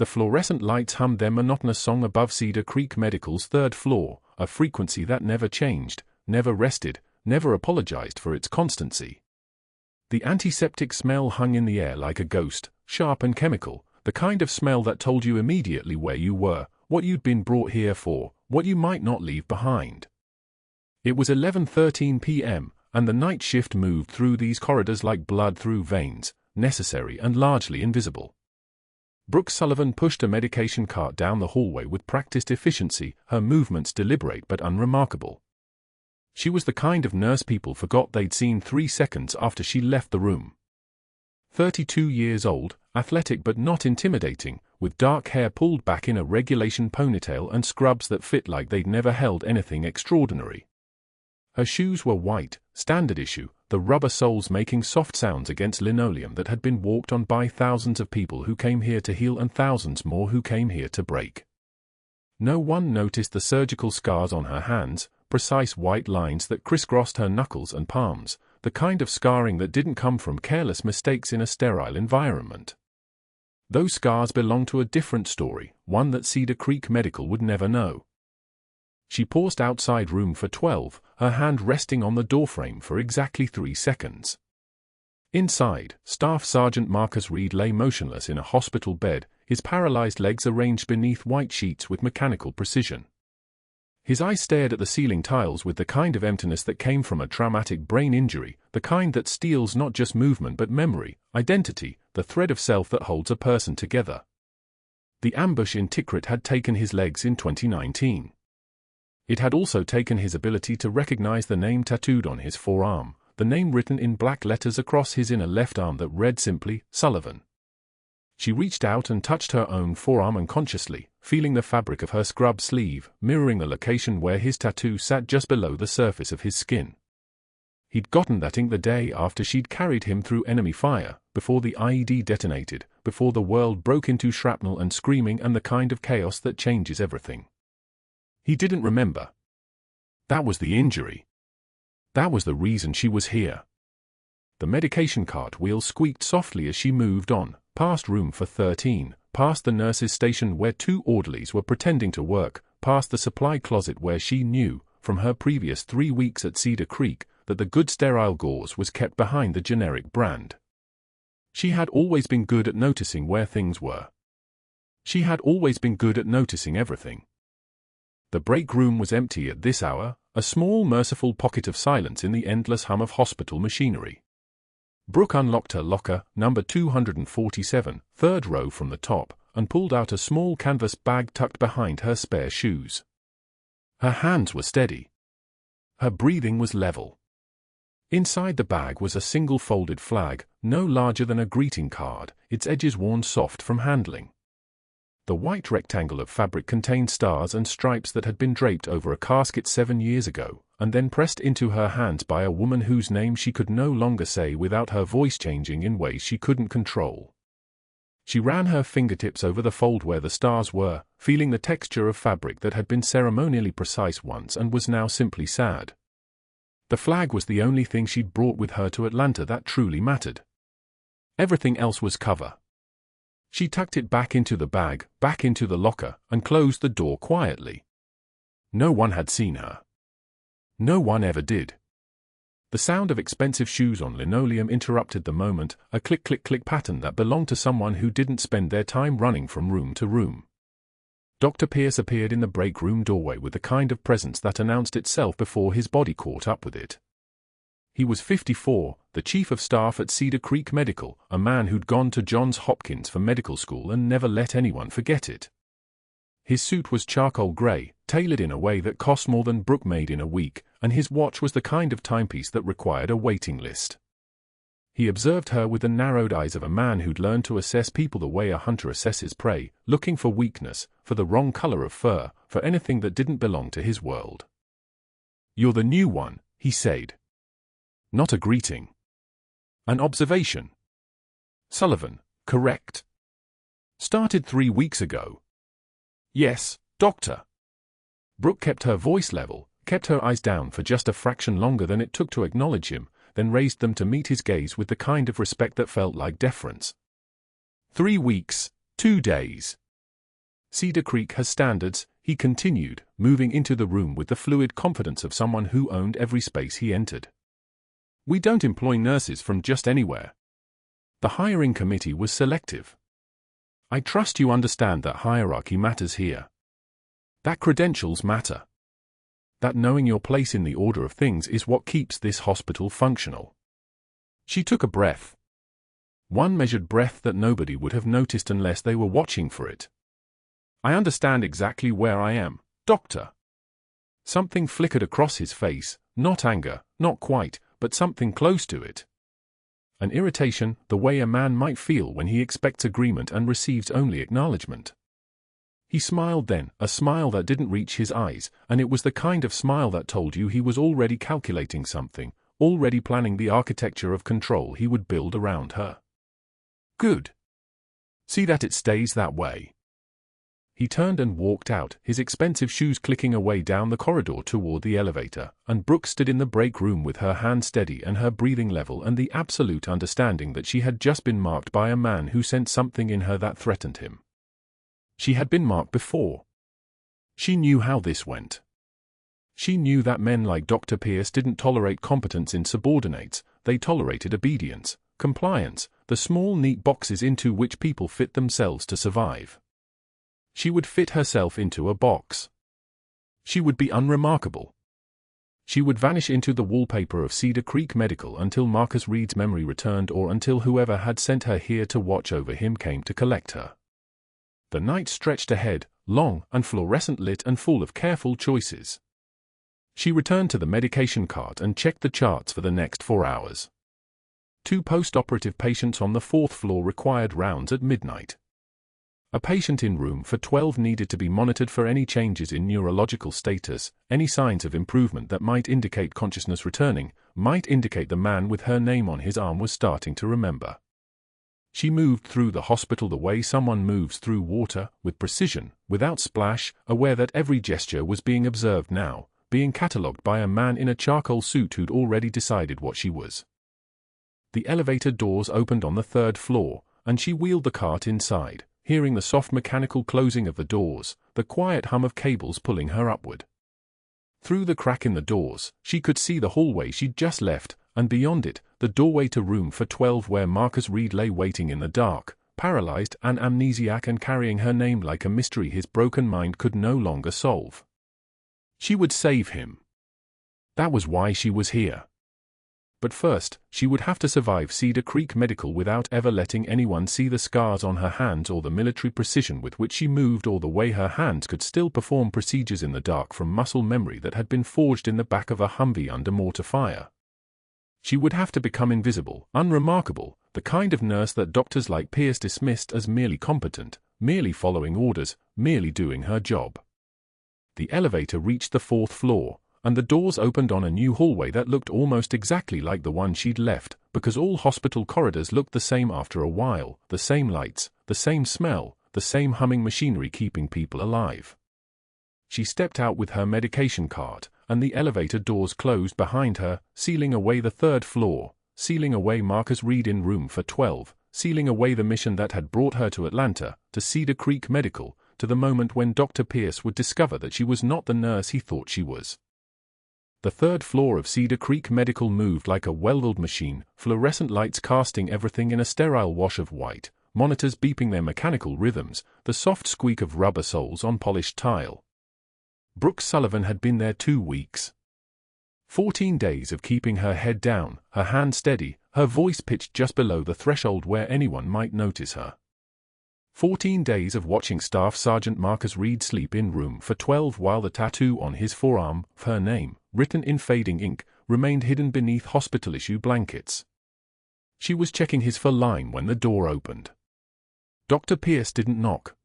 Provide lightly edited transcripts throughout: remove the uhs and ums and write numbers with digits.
The fluorescent lights hummed their monotonous song above Cedar Creek Medical's third floor, a frequency that never changed, never rested, never apologized for its constancy. The antiseptic smell hung in the air like a ghost, sharp and chemical, the kind of smell that told you immediately where you were, what you'd been brought here for, what you might not leave behind. It was 11:13 p.m., and the night shift moved through these corridors like blood through veins, necessary and largely invisible. Brooke Sullivan pushed a medication cart down the hallway with practiced efficiency, her movements deliberate but unremarkable. She was the kind of nurse people forgot they'd seen 3 seconds after she left the room. 32 years old, athletic but not intimidating, with dark hair pulled back in a regulation ponytail and scrubs that fit like they'd never held anything extraordinary. Her shoes were white, standard issue, the rubber soles making soft sounds against linoleum that had been walked on by thousands of people who came here to heal and thousands more who came here to break. No one noticed the surgical scars on her hands, precise white lines that crisscrossed her knuckles and palms, the kind of scarring that didn't come from careless mistakes in a sterile environment. Those scars belonged to a different story, one that Cedar Creek Medical would never know. She paused outside room for 12, her hand resting on the doorframe for exactly 3 seconds. Inside, Staff Sergeant Marcus Reed lay motionless in a hospital bed, his paralyzed legs arranged beneath white sheets with mechanical precision. His eyes stared at the ceiling tiles with the kind of emptiness that came from a traumatic brain injury, the kind that steals not just movement but memory, identity, the thread of self that holds a person together. The ambush in Tikrit had taken his legs in 2019. It had also taken his ability to recognize the name tattooed on his forearm, the name written in black letters across his inner left arm that read simply, Sullivan. She reached out and touched her own forearm unconsciously, feeling the fabric of her scrub sleeve, mirroring the location where his tattoo sat just below the surface of his skin. He'd gotten that ink the day after she'd carried him through enemy fire, before the IED detonated, before the world broke into shrapnel and screaming and the kind of chaos that changes everything. He didn't remember. That was the injury. That was the reason she was here. The medication cart wheels squeaked softly as she moved on, past room for 13, past the nurse's station where 2 orderlies were pretending to work, past the supply closet where she knew, from her previous 3 weeks at Cedar Creek, that the good sterile gauze was kept behind the generic brand. She had always been good at noticing where things were. She had always been good at noticing everything. The break room was empty at this hour, a small merciful pocket of silence in the endless hum of hospital machinery. Brooke unlocked her locker, number 247, third row from the top, and pulled out a small canvas bag tucked behind her spare shoes. Her hands were steady. Her breathing was level. Inside the bag was a single folded flag, no larger than a greeting card, its edges worn soft from handling. The white rectangle of fabric contained stars and stripes that had been draped over a casket 7 years ago, and then pressed into her hands by a woman whose name she could no longer say without her voice changing in ways she couldn't control. She ran her fingertips over the fold where the stars were, feeling the texture of fabric that had been ceremonially precise once and was now simply sad. The flag was the only thing she'd brought with her to Atlanta that truly mattered. Everything else was cover. She tucked it back into the bag, back into the locker, and closed the door quietly. No one had seen her. No one ever did. The sound of expensive shoes on linoleum interrupted the moment, a click-click-click pattern that belonged to someone who didn't spend their time running from room to room. Dr. Pierce appeared in the break room doorway with the kind of presence that announced itself before his body caught up with it. He was 54, the chief of staff at Cedar Creek Medical, a man who'd gone to Johns Hopkins for medical school and never let anyone forget it. His suit was charcoal gray, tailored in a way that cost more than Brooke made in a week, and his watch was the kind of timepiece that required a waiting list. He observed her with the narrowed eyes of a man who'd learned to assess people the way a hunter assesses prey, looking for weakness, for the wrong color of fur, for anything that didn't belong to his world. "You're the new one," he said. Not a greeting. An observation. "Sullivan, correct? Started 3 weeks ago." "Yes, doctor." Brooke kept her voice level, kept her eyes down for just a fraction longer than it took to acknowledge him, then raised them to meet his gaze with the kind of respect that felt like deference. 3 weeks, 2 days. Cedar Creek has standards, he continued, moving into the room with the fluid confidence of someone who owned every space he entered. We don't employ nurses from just anywhere. The hiring committee was selective. I trust you understand that hierarchy matters here. That credentials matter. That knowing your place in the order of things is what keeps this hospital functional. She took a breath. One measured breath that nobody would have noticed unless they were watching for it. I understand exactly where I am, Doctor. Something flickered across his face, not anger, not quite, but something close to it. An irritation, the way a man might feel when he expects agreement and receives only acknowledgement. He smiled then, a smile that didn't reach his eyes, and it was the kind of smile that told you he was already calculating something, already planning the architecture of control he would build around her. Good. See that it stays that way. He turned and walked out, his expensive shoes clicking away down the corridor toward the elevator, and Brooke stood in the break room with her hand steady and her breathing level and the absolute understanding that she had just been marked by a man who sensed something in her that threatened him. She had been marked before. She knew how this went. She knew that men like Dr. Pierce didn't tolerate competence in subordinates, they tolerated obedience, compliance, the small neat boxes into which people fit themselves to survive. She would fit herself into a box. She would be unremarkable. She would vanish into the wallpaper of Cedar Creek Medical until Marcus Reed's memory returned or until whoever had sent her here to watch over him came to collect her. The night stretched ahead, long and fluorescent lit and full of careful choices. She returned to the medication cart and checked the charts for the next 4 hours. 2 post-operative patients on the 4th floor required rounds at midnight. A patient in room for 12 needed to be monitored for any changes in neurological status, any signs of improvement that might indicate consciousness returning, might indicate the man with her name on his arm was starting to remember. She moved through the hospital the way someone moves through water, with precision, without splash, aware that every gesture was being observed now, being catalogued by a man in a charcoal suit who'd already decided what she was. The elevator doors opened on the 3rd floor, and she wheeled the cart inside, hearing the soft mechanical closing of the doors, the quiet hum of cables pulling her upward. Through the crack in the doors, she could see the hallway she'd just left, and beyond it, the doorway to room for 12 where Marcus Reed lay waiting in the dark, paralyzed and amnesiac and carrying her name like a mystery his broken mind could no longer solve. She would save him. That was why she was here. But first, she would have to survive Cedar Creek Medical without ever letting anyone see the scars on her hands or the military precision with which she moved or the way her hands could still perform procedures in the dark from muscle memory that had been forged in the back of a Humvee under mortar fire. She would have to become invisible, unremarkable, the kind of nurse that doctors like Pierce dismissed as merely competent, merely following orders, merely doing her job. The elevator reached the 4th floor, and the doors opened on a new hallway that looked almost exactly like the one she'd left, because all hospital corridors looked the same after a while, the same lights, the same smell, the same humming machinery keeping people alive. She stepped out with her medication cart, and the elevator doors closed behind her, sealing away the 3rd floor, sealing away Marcus Reed in room for 12, sealing away the mission that had brought her to Atlanta, to Cedar Creek Medical, to the moment when Dr. Pierce would discover that she was not the nurse he thought she was. The 3rd floor of Cedar Creek Medical moved like a well-oiled machine, fluorescent lights casting everything in a sterile wash of white, monitors beeping their mechanical rhythms, the soft squeak of rubber soles on polished tile. Brooke Sullivan had been there 2 weeks. 14 days of keeping her head down, her hand steady, her voice pitched just below the threshold where anyone might notice her. 14 days of watching Staff Sergeant Marcus Reed sleep in room for 12 while the tattoo on his forearm, of her name, written in fading ink, remained hidden beneath hospital-issue blankets. She was checking his fur line when the door opened. Dr. Pierce didn't knock.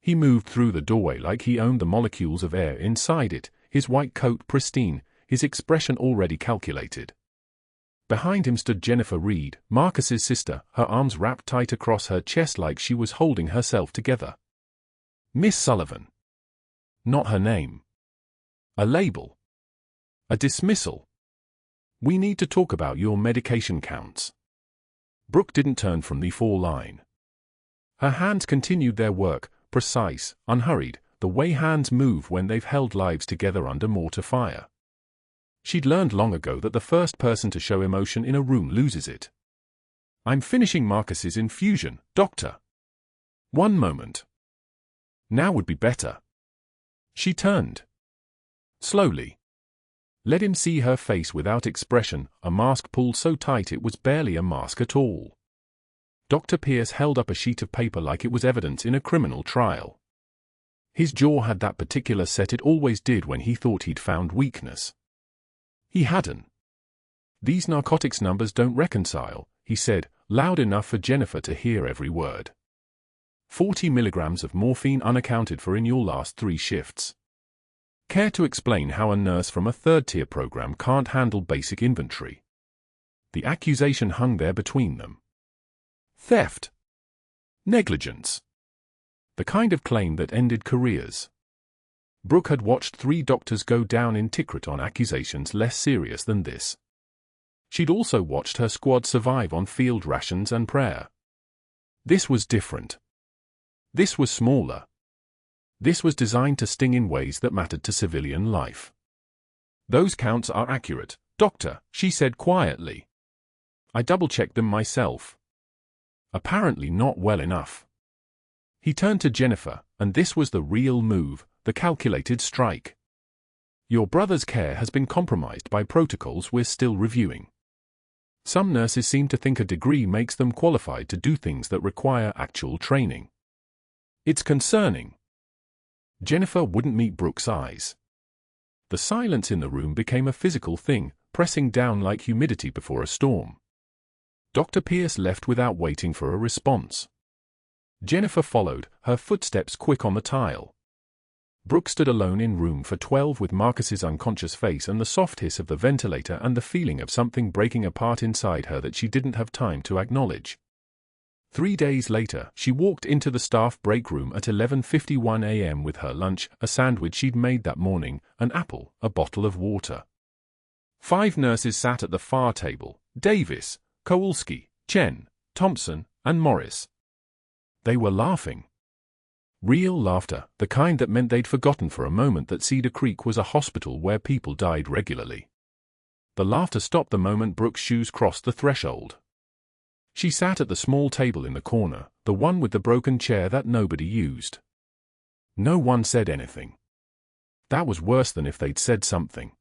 He moved through the doorway like he owned the molecules of air inside it, his white coat pristine, his expression already calculated. Behind him stood Jennifer Reed, Marcus's sister, her arms wrapped tight across her chest like she was holding herself together. Miss Sullivan. Not her name. A label. A dismissal. We need to talk about your medication counts. Brooke didn't turn from the 4 line. Her hands continued their work, precise, unhurried, the way hands move when they've held lives together under mortar fire. She'd learned long ago that the first person to show emotion in a room loses it. "I'm finishing Marcus's infusion, doctor." "One moment. Now would be better." She turned. Slowly. Let him see her face without expression, a mask pulled so tight it was barely a mask at all. Dr. Pierce held up a sheet of paper like it was evidence in a criminal trial. His jaw had that particular set it always did when he thought he'd found weakness. He hadn't. "These narcotics numbers don't reconcile," he said, loud enough for Jennifer to hear every word. 40 milligrams of morphine unaccounted for in your last 3 shifts. Care to explain how a nurse from a third-tier program can't handle basic inventory? The accusation hung there between them. Theft. Negligence. The kind of claim that ended careers. Brooke had watched 3 doctors go down in Tikrit on accusations less serious than this. She'd also watched her squad survive on field rations and prayer. This was different. This was smaller. This was designed to sting in ways that mattered to civilian life. "Those counts are accurate, doctor," she said quietly. "I double-checked them myself." Apparently not well enough. He turned to Jennifer, and this was the real move, the calculated strike. "Your brother's care has been compromised by protocols we're still reviewing. Some nurses seem to think a degree makes them qualified to do things that require actual training. It's concerning." Jennifer wouldn't meet Brooke's eyes. The silence in the room became a physical thing, pressing down like humidity before a storm. Dr. Pierce left without waiting for a response. Jennifer followed, her footsteps quick on the tile. Brooke stood alone in room for 12 with Marcus's unconscious face and the soft hiss of the ventilator and the feeling of something breaking apart inside her that she didn't have time to acknowledge. 3 days later, she walked into the staff break room at 11:51 a.m. with her lunch, a sandwich she'd made that morning, an apple, a bottle of water. 5 nurses sat at the far table: Davis, Kowalski, Chen, Thompson, and Morris. They were laughing. Real laughter, the kind that meant they'd forgotten for a moment that Cedar Creek was a hospital where people died regularly. The laughter stopped the moment Brooke's shoes crossed the threshold. She sat at the small table in the corner, the one with the broken chair that nobody used. No one said anything. That was worse than if they'd said something.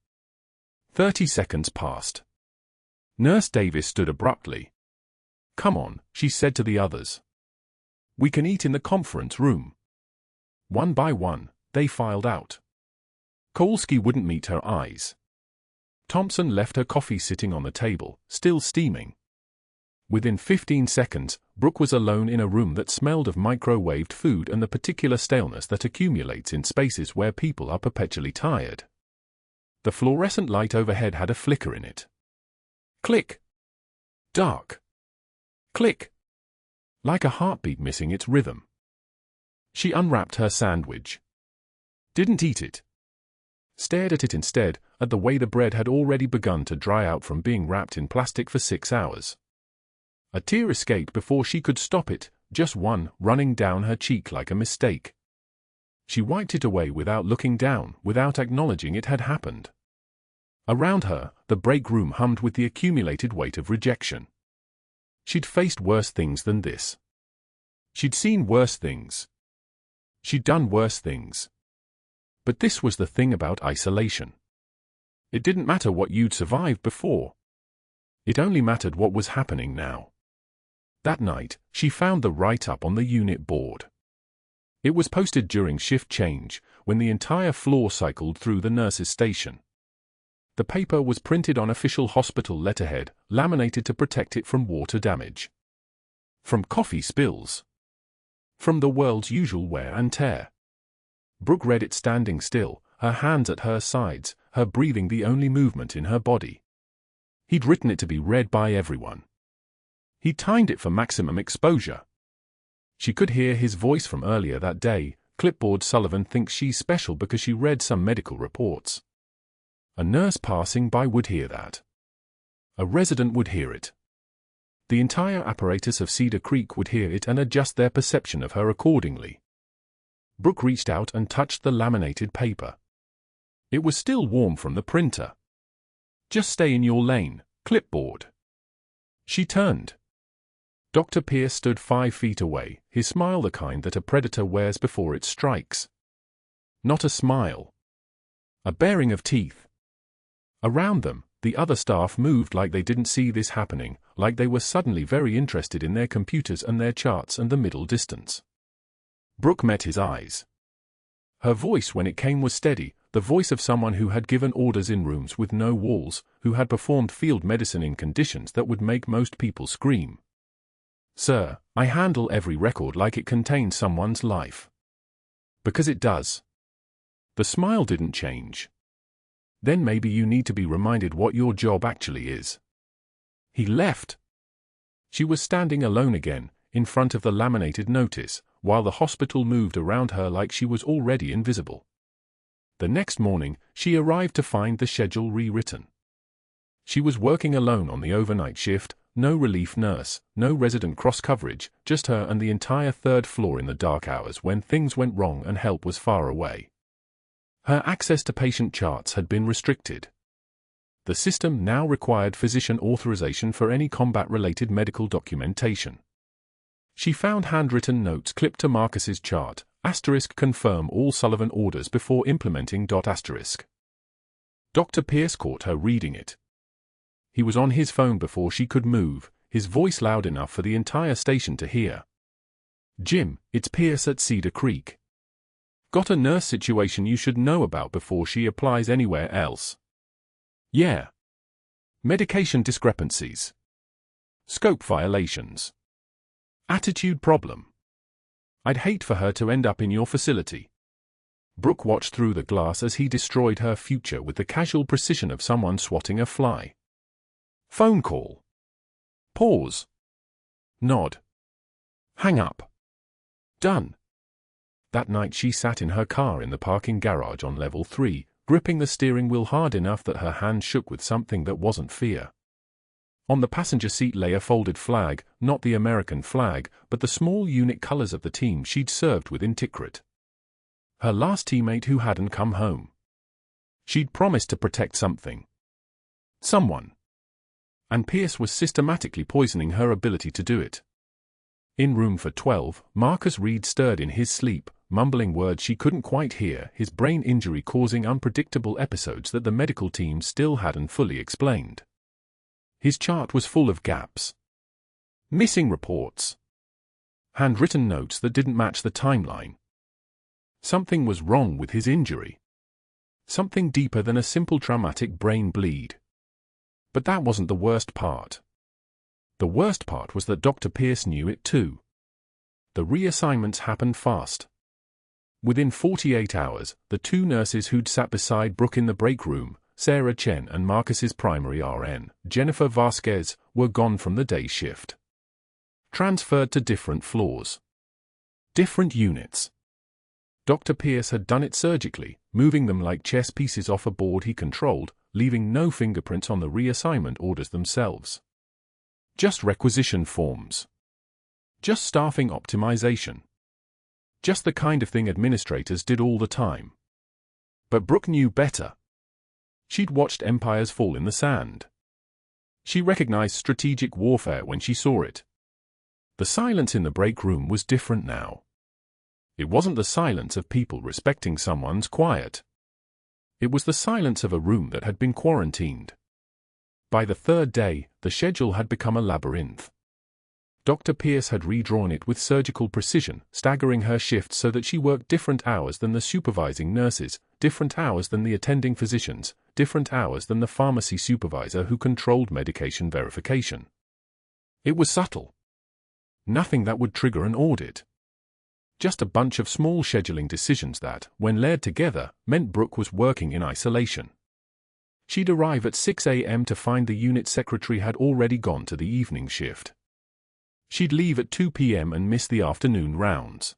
30 seconds passed. Nurse Davis stood abruptly. "Come on," she said to the others. "We can eat in the conference room." One by one, they filed out. Kowalski wouldn't meet her eyes. Thompson left her coffee sitting on the table, still steaming. Within 15 seconds, Brooke was alone in a room that smelled of microwaved food and the particular staleness that accumulates in spaces where people are perpetually tired. The fluorescent light overhead had a flicker in it. Click. Dark. Click. Like a heartbeat missing its rhythm. She unwrapped her sandwich. Didn't eat it. Stared at it instead, at the way the bread had already begun to dry out from being wrapped in plastic for 6 hours. A tear escaped before she could stop it, just one, running down her cheek like a mistake. She wiped it away without looking down, without acknowledging it had happened. Around her, the break room hummed with the accumulated weight of rejection. She'd faced worse things than this. She'd seen worse things. She'd done worse things. But this was the thing about isolation. It didn't matter what you'd survived before. It only mattered what was happening now. That night, she found the write-up on the unit board. It was posted during shift change, when the entire floor cycled through the nurses' station. The paper was printed on official hospital letterhead, laminated to protect it from water damage. From coffee spills. From the world's usual wear and tear. Brooke read it standing still, her hands at her sides, her breathing the only movement in her body. He'd written it to be read by everyone. He timed it for maximum exposure. She could hear his voice from earlier that day. Clipboard Sullivan thinks she's special because she read some medical reports. A nurse passing by would hear that. A resident would hear it. The entire apparatus of Cedar Creek would hear it and adjust their perception of her accordingly. Brooke reached out and touched the laminated paper. It was still warm from the printer. "Just stay in your lane, clipboard." She turned. Dr. Pierce stood 5 feet away, his smile the kind that a predator wears before it strikes. Not a smile. A baring of teeth. Around them, the other staff moved like they didn't see this happening, like they were suddenly very interested in their computers and their charts and the middle distance. Brooke met his eyes. Her voice when it came was steady, the voice of someone who had given orders in rooms with no walls, who had performed field medicine in conditions that would make most people scream. "Sir, I handle every record like it contains someone's life." "Because it does." The smile didn't change. "Then maybe you need to be reminded what your job actually is." He left. She was standing alone again, in front of the laminated notice, while the hospital moved around her like she was already invisible. The next morning, she arrived to find the schedule rewritten. She was working alone on the overnight shift, no relief nurse, no resident cross-coverage, just her and the entire 3rd floor in the dark hours when things went wrong and help was far away. Her access to patient charts had been restricted. The system now required physician authorization for any combat-related medical documentation. She found handwritten notes clipped to Marcus's chart, *confirm all Sullivan orders before implementing *. Dr. Pierce caught her reading it. He was on his phone before she could move, his voice loud enough for the entire station to hear. "Jim, it's Pierce at Cedar Creek. Got a nurse situation you should know about before she applies anywhere else." "Yeah. Medication discrepancies. Scope violations. Attitude problem. I'd hate for her to end up in your facility." Brooke watched through the glass as he destroyed her future with the casual precision of someone swatting a fly. Phone call. Pause. Nod. Hang up. Done. That night she sat in her car in the parking garage on level 3, gripping the steering wheel hard enough that her hand shook with something that wasn't fear. On the passenger seat lay a folded flag, not the American flag, but the small unit colors of the team she'd served with in Tikrit. Her last teammate who hadn't come home. She'd promised to protect something. Someone. And Pierce was systematically poisoning her ability to do it. In room for 12, Marcus Reed stirred in his sleep, mumbling words she couldn't quite hear, his brain injury causing unpredictable episodes that the medical team still hadn't fully explained. His chart was full of gaps. Missing reports. Handwritten notes that didn't match the timeline. Something was wrong with his injury. Something deeper than a simple traumatic brain bleed. But that wasn't the worst part. The worst part was that Dr. Pierce knew it too. The reassignments happened fast. Within 48 hours, the 2 nurses who'd sat beside Brooke in the break room, Sarah Chen and Marcus's primary RN, Jennifer Vasquez, were gone from the day shift. Transferred to different floors. Different units. Dr. Pierce had done it surgically, moving them like chess pieces off a board he controlled, leaving no fingerprints on the reassignment orders themselves. Just requisition forms. Just staffing optimization. Just the kind of thing administrators did all the time. But Brooke knew better. She'd watched empires fall in the sand. She recognized strategic warfare when she saw it. The silence in the break room was different now. It wasn't the silence of people respecting someone's quiet. It was the silence of a room that had been quarantined. By the 3rd day, the schedule had become a labyrinth. Dr. Pierce had redrawn it with surgical precision, staggering her shifts so that she worked different hours than the supervising nurses, different hours than the attending physicians, different hours than the pharmacy supervisor who controlled medication verification. It was subtle. Nothing that would trigger an audit. Just a bunch of small scheduling decisions that, when layered together, meant Brooke was working in isolation. She'd arrive at 6 a.m. to find the unit secretary had already gone to the evening shift. She'd leave at 2 p.m. and miss the afternoon rounds.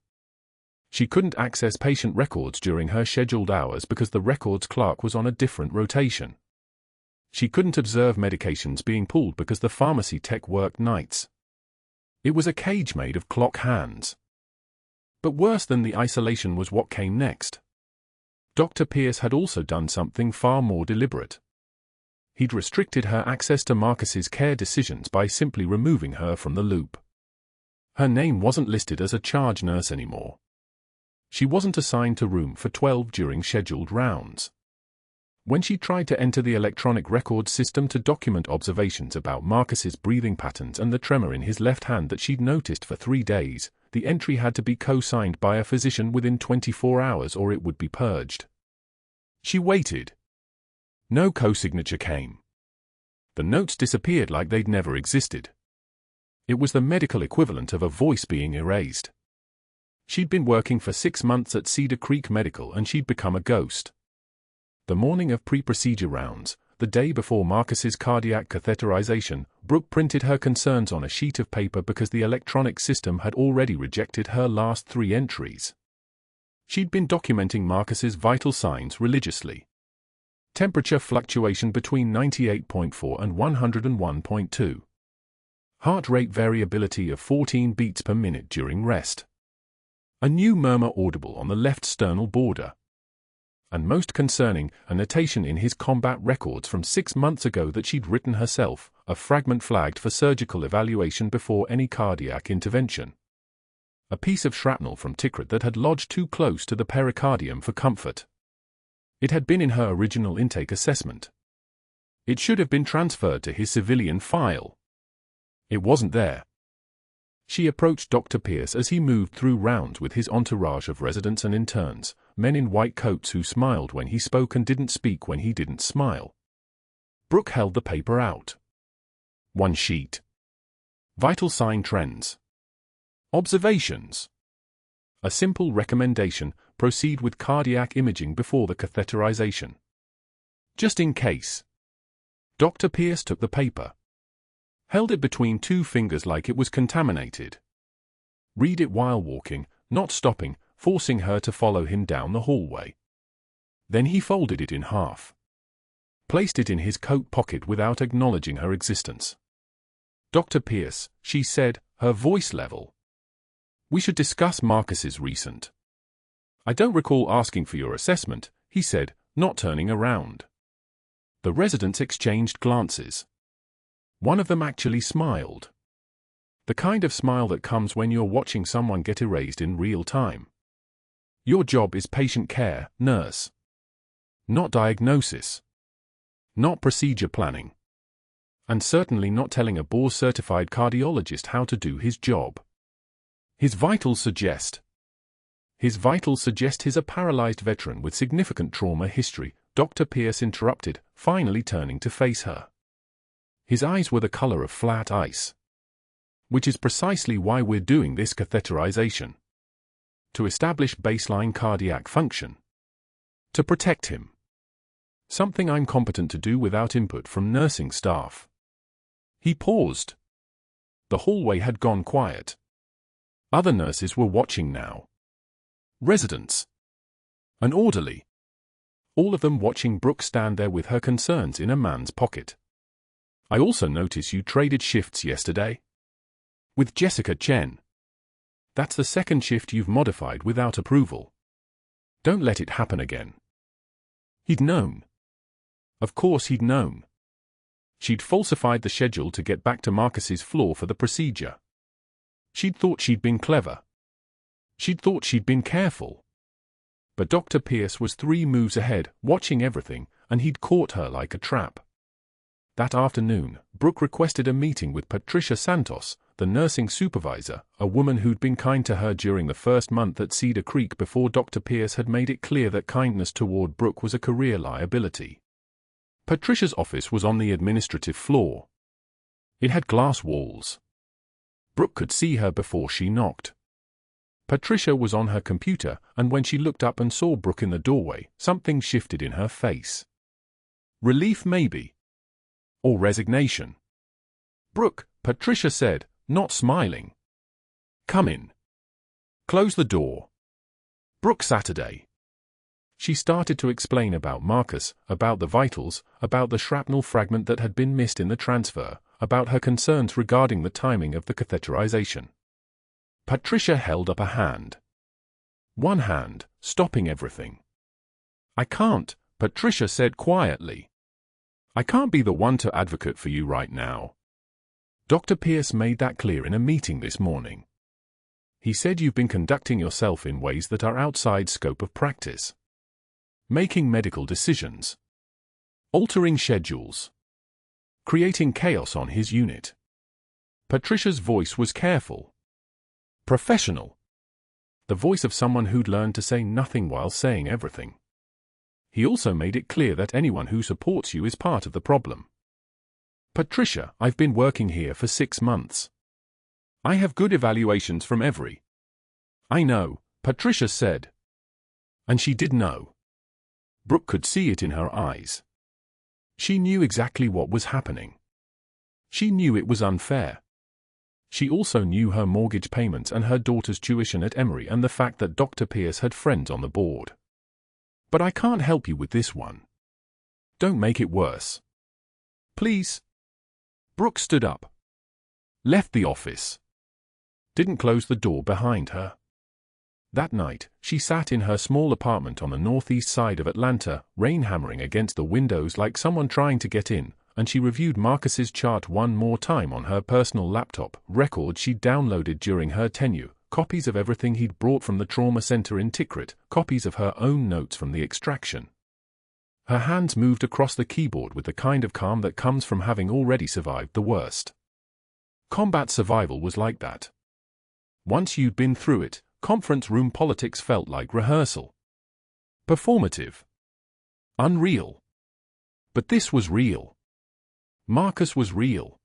She couldn't access patient records during her scheduled hours because the records clerk was on a different rotation. She couldn't observe medications being pulled because the pharmacy tech worked nights. It was a cage made of clock hands. But worse than the isolation was what came next. Dr. Pierce had also done something far more deliberate. He'd restricted her access to Marcus's care decisions by simply removing her from the loop. Her name wasn't listed as a charge nurse anymore. She wasn't assigned to room for 12 during scheduled rounds. When she tried to enter the electronic record system to document observations about Marcus's breathing patterns and the tremor in his left hand that she'd noticed for 3 days, the entry had to be co-signed by a physician within 24 hours or it would be purged. She waited. No co-signature came. The notes disappeared like they'd never existed. It was the medical equivalent of a voice being erased. She'd been working for 6 months at Cedar Creek Medical and she'd become a ghost. The morning of pre-procedure rounds, the day before Marcus's cardiac catheterization, Brooke printed her concerns on a sheet of paper because the electronic system had already rejected her last 3 entries. She'd been documenting Marcus's vital signs religiously. Temperature fluctuation between 98.4 and 101.2. Heart rate variability of 14 beats per minute during rest. A new murmur audible on the left sternal border. And most concerning, a notation in his combat records from 6 months ago that she'd written herself, a fragment flagged for surgical evaluation before any cardiac intervention. A piece of shrapnel from Tikrit that had lodged too close to the pericardium for comfort. It had been in her original intake assessment. It should have been transferred to his civilian file. It wasn't there. She approached Dr. Pierce as he moved through rounds with his entourage of residents and interns, men in white coats who smiled when he spoke and didn't speak when he didn't smile. Brooke held the paper out. 1 sheet. Vital sign trends. Observations. A simple recommendation: proceed with cardiac imaging before the catheterization. Just in case. Dr. Pierce took the paper. Held it between 2 fingers like it was contaminated. Read it while walking, not stopping, forcing her to follow him down the hallway. Then he folded it in half. Placed it in his coat pocket without acknowledging her existence. Dr. Pierce, she said, her voice level. We should discuss Marcus's recent. I don't recall asking for your assessment, he said, not turning around. The residents exchanged glances. One of them actually smiled. The kind of smile that comes when you're watching someone get erased in real time. Your job is patient care, nurse. Not diagnosis. Not procedure planning. And certainly not telling a board-certified cardiologist how to do his job. His vitals suggest he's a paralyzed veteran with significant trauma history, Dr. Pierce interrupted, finally turning to face her. His eyes were the color of flat ice. Which is precisely why we're doing this catheterization. To establish baseline cardiac function. To protect him. Something I'm competent to do without input from nursing staff. He paused. The hallway had gone quiet. Other nurses were watching now. Residents. An orderly. All of them watching Brooke stand there with her concerns in a man's pocket. I also notice you traded shifts yesterday. With Jessica Chen. That's the 2nd shift you've modified without approval. Don't let it happen again. He'd known. Of course he'd known. She'd falsified the schedule to get back to Marcus's floor for the procedure. She'd thought she'd been clever. She'd thought she'd been careful. But Dr. Pierce was 3 moves ahead, watching everything, and he'd caught her like a trap. That afternoon, Brooke requested a meeting with Patricia Santos, the nursing supervisor, a woman who'd been kind to her during the first month at Cedar Creek before Dr. Pierce had made it clear that kindness toward Brooke was a career liability. Patricia's office was on the administrative floor. It had glass walls. Brooke could see her before she knocked. Patricia was on her computer, and when she looked up and saw Brooke in the doorway, something shifted in her face. Relief maybe. Or resignation. Brooke, Patricia said, not smiling. Come in. Close the door. Brooke Saturday. She started to explain about Marcus, about the vitals, about the shrapnel fragment that had been missed in the transfer, about her concerns regarding the timing of the catheterization. Patricia held up a hand. one hand, stopping everything. "I can't," Patricia said quietly. "I can't be the one to advocate for you right now." Dr. Pierce made that clear in a meeting this morning. He said you've been conducting yourself in ways that are outside scope of practice. Making medical decisions. Altering schedules. Creating chaos on his unit. Patricia's voice was careful. Professional. The voice of someone who'd learned to say nothing while saying everything. He also made it clear that anyone who supports you is part of the problem. "Patricia, I've been working here for 6 months. I have good evaluations from every." "I know," Patricia said. And she did know. Brooke could see it in her eyes. She knew exactly what was happening. She knew it was unfair. She also knew her mortgage payments and her daughter's tuition at Emory and the fact that Dr. Pierce had friends on the board. "But I can't help you with this one. Don't make it worse. Please." Brooke stood up. Left the office. Didn't close the door behind her. That night, she sat in her small apartment on the northeast side of Atlanta, rain hammering against the windows like someone trying to get in, and she reviewed Marcus's chart one more time on her personal laptop, records she'd downloaded during her tenure, copies of everything he'd brought from the trauma center in Tikrit, copies of her own notes from the extraction. Her hands moved across the keyboard with the kind of calm that comes from having already survived the worst. Combat survival was like that. Once you'd been through it, conference room politics felt like rehearsal. Performative. Unreal. But this was real. Marcus was real.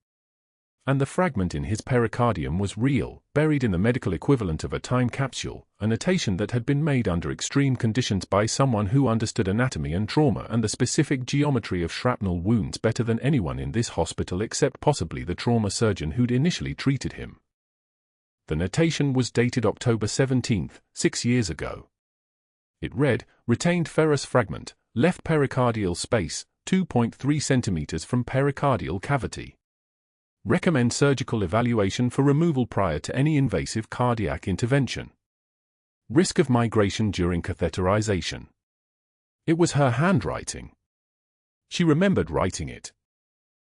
And the fragment in his pericardium was real, buried in the medical equivalent of a time capsule, a notation that had been made under extreme conditions by someone who understood anatomy and trauma and the specific geometry of shrapnel wounds better than anyone in this hospital except possibly the trauma surgeon who'd initially treated him. The notation was dated October 17, 6 years ago. It read, "Retained ferrous fragment, left pericardial space, 2.3 centimeters from pericardial cavity. Recommend surgical evaluation for removal prior to any invasive cardiac intervention. Risk of migration during catheterization." It was her handwriting. She remembered writing it.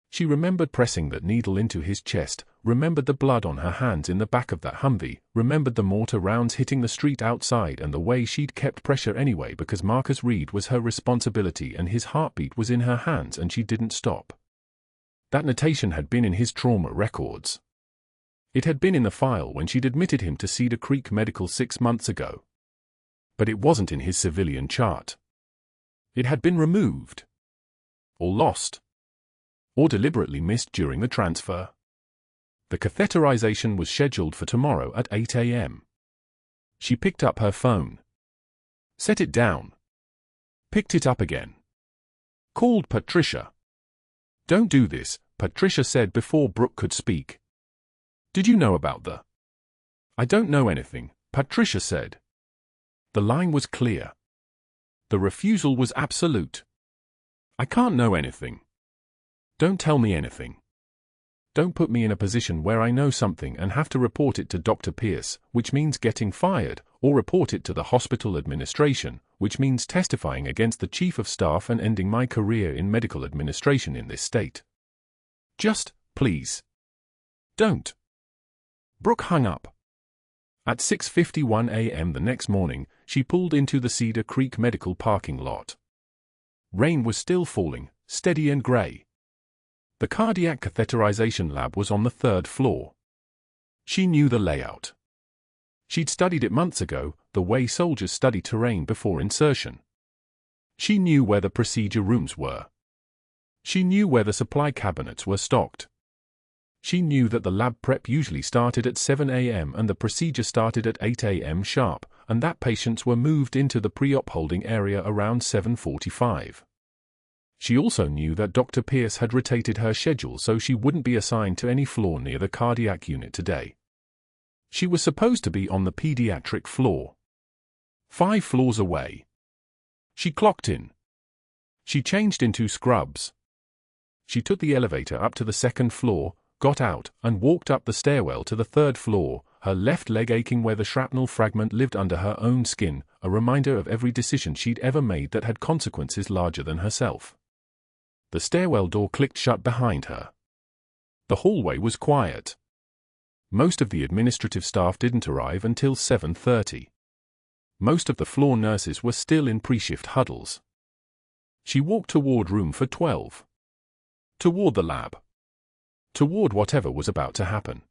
She remembered pressing that needle into his chest, remembered the blood on her hands in the back of that Humvee, remembered the mortar rounds hitting the street outside and the way she'd kept pressure anyway because Marcus Reed was her responsibility and his heartbeat was in her hands and she didn't stop. That notation had been in his trauma records. It had been in the file when she'd admitted him to Cedar Creek Medical 6 months ago. But it wasn't in his civilian chart. It had been removed. Or lost. Or deliberately missed during the transfer. The catheterization was scheduled for tomorrow at 8 a.m. She picked up her phone. Set it down. Picked it up again. Called Patricia. "Don't do this," Patricia said before Brooke could speak. "Did you know about the—" "I don't know anything," Patricia said. The line was clear. The refusal was absolute. "I can't know anything. Don't tell me anything. Don't put me in a position where I know something and have to report it to Dr. Pierce, which means getting fired, or report it to the hospital administration, which means testifying against the chief of staff and ending my career in medical administration in this state. Just, please. Don't." Brooke hung up. At 6:51 a.m. the next morning, she pulled into the Cedar Creek Medical parking lot. Rain was still falling, steady and gray. The cardiac catheterization lab was on the 3rd floor. She knew the layout. She'd studied it months ago, the way soldiers study terrain before insertion. She knew where the procedure rooms were. She knew where the supply cabinets were stocked. She knew that the lab prep usually started at 7 a.m. and the procedure started at 8 a.m. sharp, and that patients were moved into the pre-op holding area around 7:45. She also knew that Dr. Pierce had rotated her schedule so she wouldn't be assigned to any floor near the cardiac unit today. She was supposed to be on the pediatric floor. 5 floors away. She clocked in. She changed into scrubs. She took the elevator up to the 2nd floor, got out, and walked up the stairwell to the 3rd floor, her left leg aching where the shrapnel fragment lived under her own skin, a reminder of every decision she'd ever made that had consequences larger than herself. The stairwell door clicked shut behind her. The hallway was quiet. Most of the administrative staff didn't arrive until 7:30. Most of the floor nurses were still in pre-shift huddles. She walked toward room 412. Toward the lab. Toward whatever was about to happen.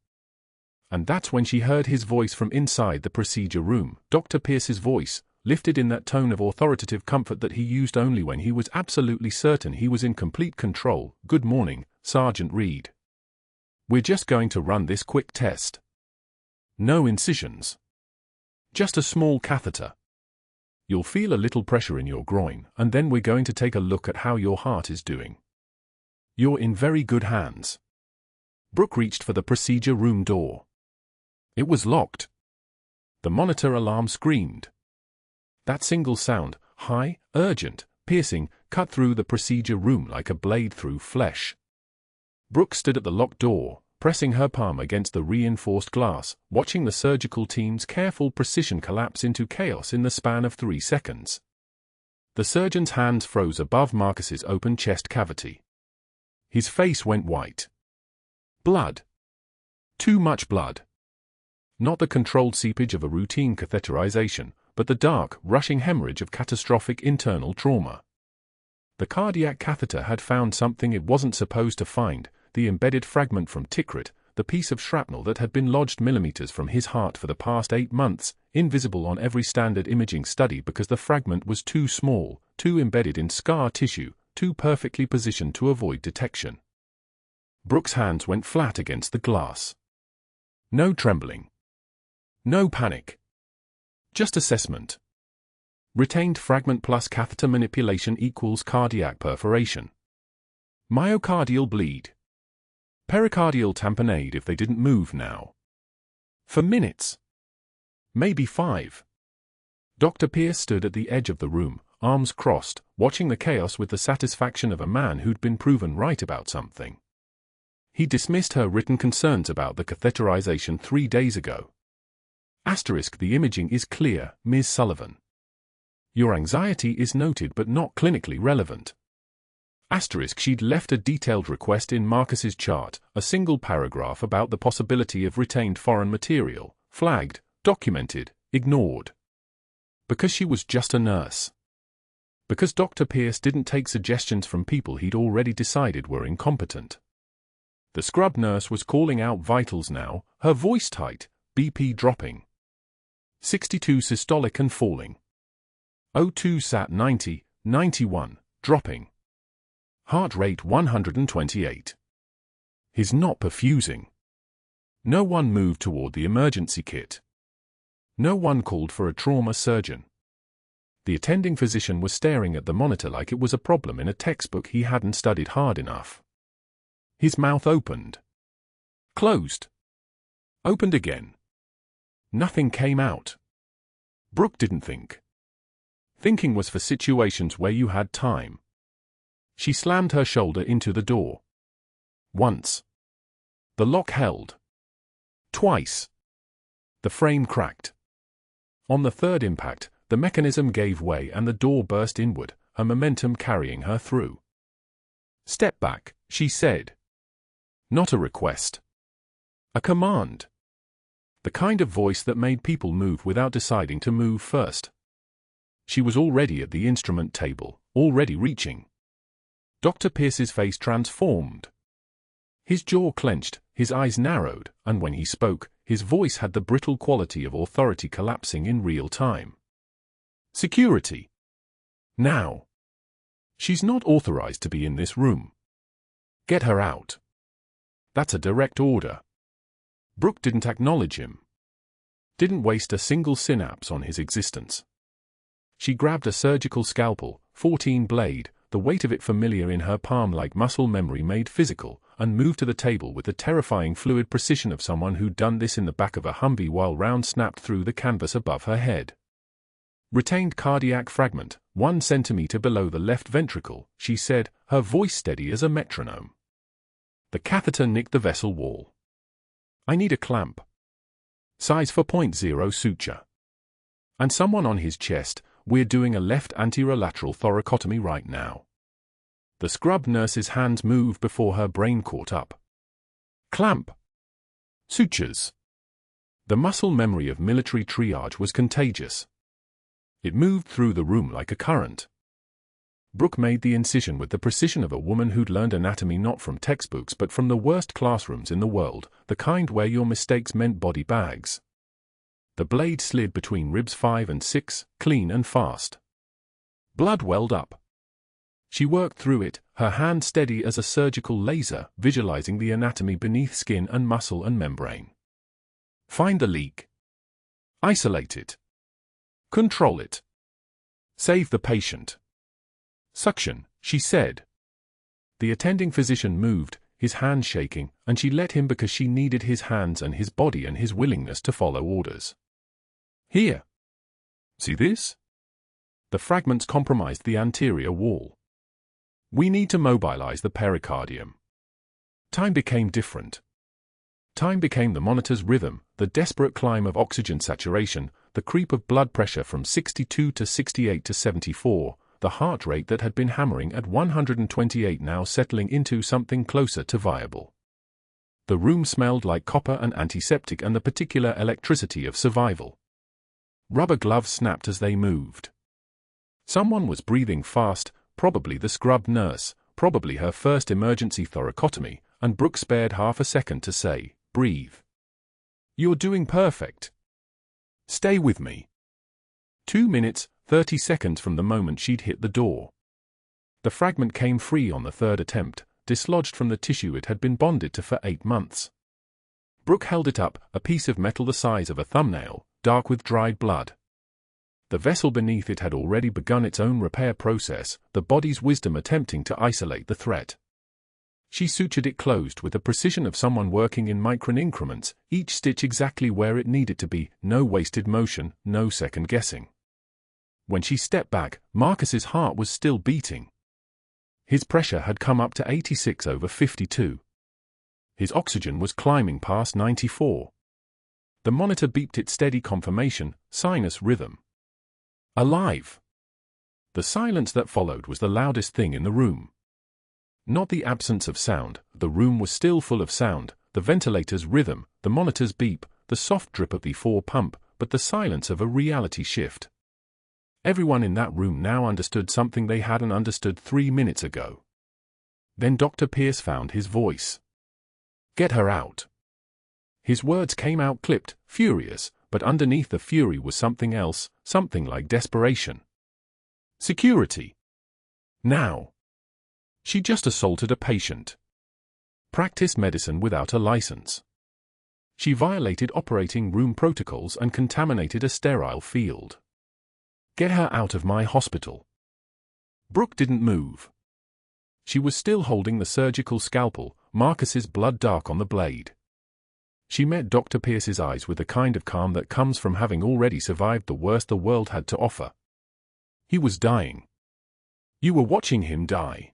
And that's when she heard his voice from inside the procedure room, Dr. Pierce's voice, lifted in that tone of authoritative comfort that he used only when he was absolutely certain he was in complete control. "Good morning, Sergeant Reed. We're just going to run this quick test. No incisions. Just a small catheter. You'll feel a little pressure in your groin, and then we're going to take a look at how your heart is doing. You're in very good hands." Brooke reached for the procedure room door. It was locked. The monitor alarm screamed. That single sound, high, urgent, piercing, cut through the procedure room like a blade through flesh. Brooke stood at the locked door, pressing her palm against the reinforced glass, watching the surgical team's careful precision collapse into chaos in the span of 3 seconds. The surgeon's hands froze above Marcus's open chest cavity. His face went white. Blood. Too much blood. Not the controlled seepage of a routine catheterization, but the dark, rushing hemorrhage of catastrophic internal trauma. The cardiac catheter had found something it wasn't supposed to find, the embedded fragment from Tikrit, the piece of shrapnel that had been lodged millimeters from his heart for the past 8 months, invisible on every standard imaging study because the fragment was too small, too embedded in scar tissue, too perfectly positioned to avoid detection. Brooke's hands went flat against the glass. No trembling. No panic. Just assessment. Retained fragment plus catheter manipulation equals cardiac perforation. Myocardial bleed. Pericardial tamponade if they didn't move now. For minutes. Maybe 5. Dr. Pierce stood at the edge of the room, arms crossed, watching the chaos with the satisfaction of a man who'd been proven right about something. He dismissed her written concerns about the catheterization 3 days ago. The imaging is clear, Ms. Sullivan. Your anxiety is noted but not clinically relevant. She'd left a detailed request in Marcus's chart, a single paragraph about the possibility of retained foreign material, flagged, documented, ignored. Because she was just a nurse. Because Dr. Pierce didn't take suggestions from people he'd already decided were incompetent. The scrub nurse was calling out vitals now, her voice tight, BP dropping. 62 systolic and falling. O2 sat 90, 91, dropping. Heart rate 128. He's not perfusing. No one moved toward the emergency kit. No one called for a trauma surgeon. The attending physician was staring at the monitor like it was a problem in a textbook he hadn't studied hard enough. His mouth opened. Closed. Opened again. Nothing came out. Brooke didn't think. Thinking was for situations where you had time. She slammed her shoulder into the door. Once. The lock held. Twice. The frame cracked. On the third impact, the mechanism gave way and the door burst inward, her momentum carrying her through. "Step back," she said. Not a request. A command. The kind of voice that made people move without deciding to move first. She was already at the instrument table, already reaching. Dr. Pierce's face transformed. His jaw clenched, his eyes narrowed, and when he spoke, his voice had the brittle quality of authority collapsing in real time. "Security. Now. She's not authorized to be in this room. Get her out." That's a direct order. Brooke didn't acknowledge him. Didn't waste a single synapse on his existence. She grabbed a surgical scalpel, 14 blade, the weight of it familiar in her palm like muscle memory made physical, and moved to the table with the terrifying fluid precision of someone who'd done this in the back of a Humvee while round snapped through the canvas above her head. "Retained cardiac fragment, 1 centimeter below the left ventricle," she said, her voice steady as a metronome. The catheter nicked the vessel wall. "I need a clamp." Size 4.0 suture. And someone on his chest, we're doing a left anterolateral thoracotomy right now. The scrub nurse's hands moved before her brain caught up. Clamp. Sutures. The muscle memory of military triage was contagious. It moved through the room like a current. Brooke made the incision with the precision of a woman who'd learned anatomy not from textbooks but from the worst classrooms in the world, the kind where your mistakes meant body bags. The blade slid between ribs 5 and 6, clean and fast. Blood welled up. She worked through it, her hand steady as a surgical laser, visualizing the anatomy beneath skin and muscle and membrane. Find the leak. Isolate it. Control it. Save the patient. Suction, she said. The attending physician moved, his hand shaking, and she let him because she needed his hands and his body and his willingness to follow orders. Here. See this? The fragments compromised the anterior wall. We need to mobilize the pericardium. Time became different. Time became the monitor's rhythm, the desperate climb of oxygen saturation, the creep of blood pressure from 62 to 68 to 74, the heart rate that had been hammering at 128 now settling into something closer to viable. The room smelled like copper and antiseptic and the particular electricity of survival. Rubber gloves snapped as they moved. Someone was breathing fast, probably the scrub nurse, probably her first emergency thoracotomy, and Brooke spared half a second to say, "Breathe. You're doing perfect. Stay with me." 2 minutes, 30 seconds from the moment she'd hit the door. The fragment came free on the third attempt, dislodged from the tissue it had been bonded to for 8 months. Brooke held it up, a piece of metal the size of a thumbnail, dark with dried blood. The vessel beneath it had already begun its own repair process, the body's wisdom attempting to isolate the threat. She sutured it closed with the precision of someone working in micron increments, each stitch exactly where it needed to be, no wasted motion, no second guessing. When she stepped back, Marcus's heart was still beating. His pressure had come up to 86/52. His oxygen was climbing past 94. The monitor beeped its steady confirmation, sinus rhythm. Alive! The silence that followed was the loudest thing in the room. Not the absence of sound, the room was still full of sound, the ventilator's rhythm, the monitor's beep, the soft drip of the E4 pump, but the silence of a reality shift. Everyone in that room now understood something they hadn't understood 3 minutes ago. Then Dr. Pierce found his voice. "Get her out." His words came out clipped, furious, but underneath the fury was something else, something like desperation. "Security. Now. She just assaulted a patient. Practiced medicine without a license. She violated operating room protocols and contaminated a sterile field. Get her out of my hospital." Brooke didn't move. She was still holding the surgical scalpel, Marcus's blood dark on the blade. She met Dr. Pierce's eyes with the kind of calm that comes from having already survived the worst the world had to offer. He was dying. You were watching him die.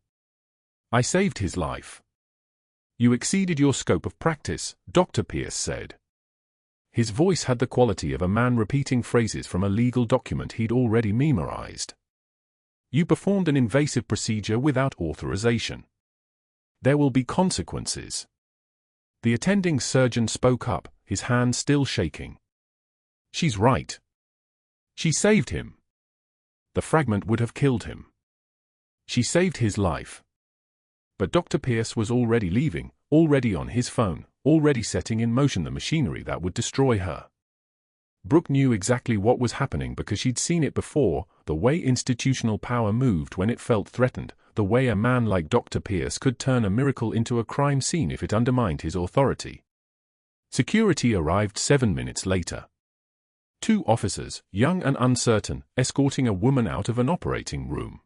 I saved his life. You exceeded your scope of practice, Dr. Pierce said. His voice had the quality of a man repeating phrases from a legal document he'd already memorized. You performed an invasive procedure without authorization. There will be consequences. The attending surgeon spoke up, his hand still shaking. She's right. She saved him. The fragment would have killed him. She saved his life. But Dr. Pierce was already leaving, already on his phone, already setting in motion the machinery that would destroy her. Brooke knew exactly what was happening because she'd seen it before, the way institutional power moved when it felt threatened, the way a man like Dr. Pierce could turn a miracle into a crime scene if it undermined his authority. Security arrived 7 minutes later. 2 officers, young and uncertain, escorting a woman out of an operating room.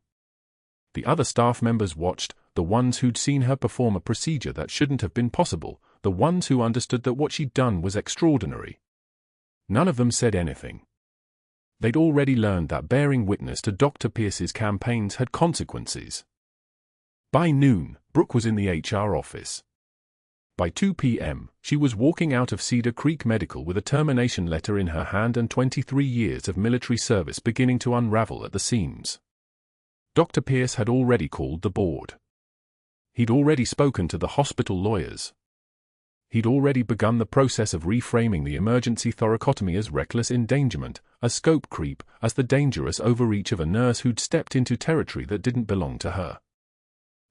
The other staff members watched, the ones who'd seen her perform a procedure that shouldn't have been possible, the ones who understood that what she'd done was extraordinary. None of them said anything. They'd already learned that bearing witness to Dr. Pierce's campaigns had consequences. By noon, Brooke was in the HR office. By 2 p.m., she was walking out of Cedar Creek Medical with a termination letter in her hand and 23 years of military service beginning to unravel at the seams. Dr. Pierce had already called the board. He'd already spoken to the hospital lawyers. He'd already begun the process of reframing the emergency thoracotomy as reckless endangerment, as scope creep, as the dangerous overreach of a nurse who'd stepped into territory that didn't belong to her.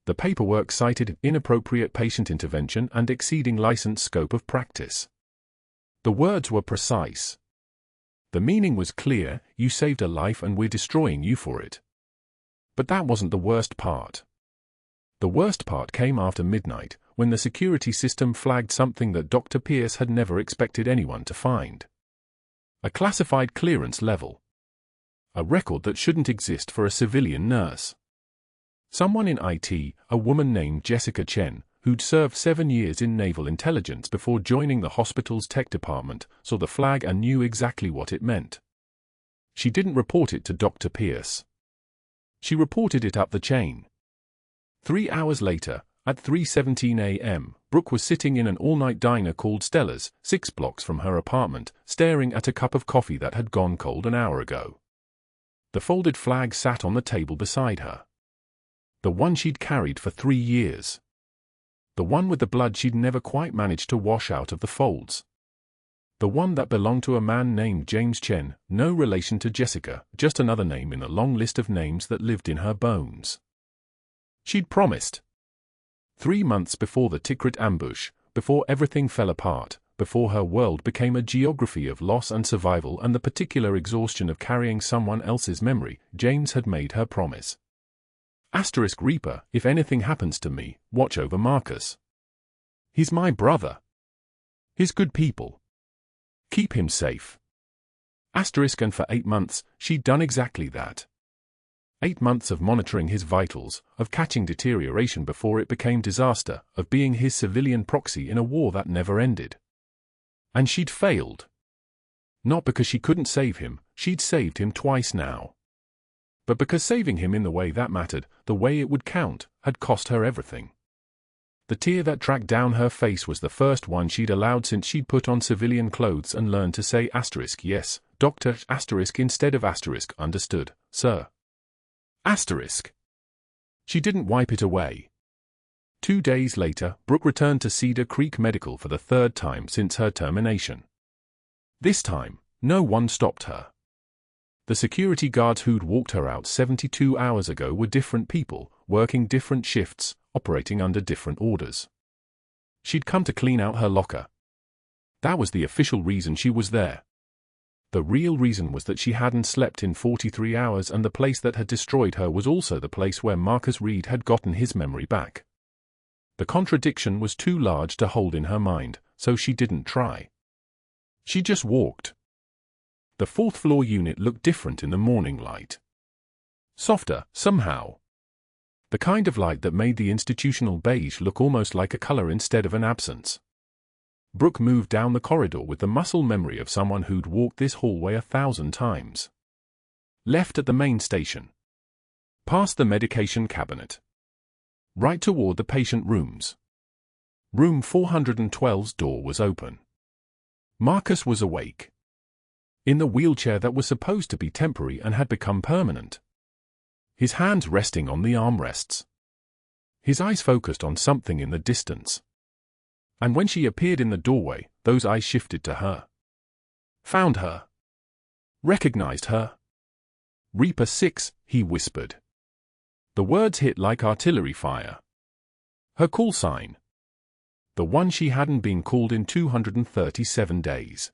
The paperwork cited inappropriate patient intervention and exceeding licensed scope of practice. The words were precise. The meaning was clear: you saved a life and we're destroying you for it. But that wasn't the worst part. The worst part came after midnight, when the security system flagged something that Dr. Pierce had never expected anyone to find. A classified clearance level. A record that shouldn't exist for a civilian nurse. Someone in IT, a woman named Jessica Chen, who'd served 7 years in naval intelligence before joining the hospital's tech department, saw the flag and knew exactly what it meant. She didn't report it to Dr. Pierce. She reported it up the chain. 3 hours later, at 3:17 a.m., Brooke was sitting in an all-night diner called Stella's, 6 blocks from her apartment, staring at a cup of coffee that had gone cold an hour ago. The folded flag sat on the table beside her. The one she'd carried for 3 years. The one with the blood she'd never quite managed to wash out of the folds. The one that belonged to a man named James Chen, no relation to Jessica, just another name in a long list of names that lived in her bones. She'd promised. 3 months before the Tikrit ambush, before everything fell apart, before her world became a geography of loss and survival and the particular exhaustion of carrying someone else's memory, James had made her promise. *Reaper, if anything happens to me, watch over Marcus. He's my brother. He's good people. Keep him safe. And for 8 months, she'd done exactly that. 8 months of monitoring his vitals, of catching deterioration before it became disaster, of being his civilian proxy in a war that never ended. And she'd failed. Not because she couldn't save him, she'd saved him twice now. But because saving him in the way that mattered, the way it would count, had cost her everything. The tear that tracked down her face was the first one she'd allowed since she'd put on civilian clothes and learned to say yes, doctor, instead of understood, sir. She didn't wipe it away. 2 days later, Brooke returned to Cedar Creek Medical for the 3rd time since her termination. This time, no one stopped her. The security guards who'd walked her out 72 hours ago were different people, working different shifts, operating under different orders. She'd come to clean out her locker. That was the official reason she was there. The real reason was that she hadn't slept in 43 hours and the place that had destroyed her was also the place where Marcus Reed had gotten his memory back. The contradiction was too large to hold in her mind, so she didn't try. She just walked. The 4th floor unit looked different in the morning light. Softer, somehow. The kind of light that made the institutional beige look almost like a color instead of an absence. Brooke moved down the corridor with the muscle memory of someone who'd walked this hallway 1,000 times. Left at the main station. Past the medication cabinet. Right toward the patient rooms. Room 412's door was open. Marcus was awake. In the wheelchair that was supposed to be temporary and had become permanent. His hands resting on the armrests. His eyes focused on something in the distance. And when she appeared in the doorway, those eyes shifted to her. Found her. Recognized her. Reaper 6, he whispered. The words hit like artillery fire. Her call sign. The one she hadn't been called in 237 days.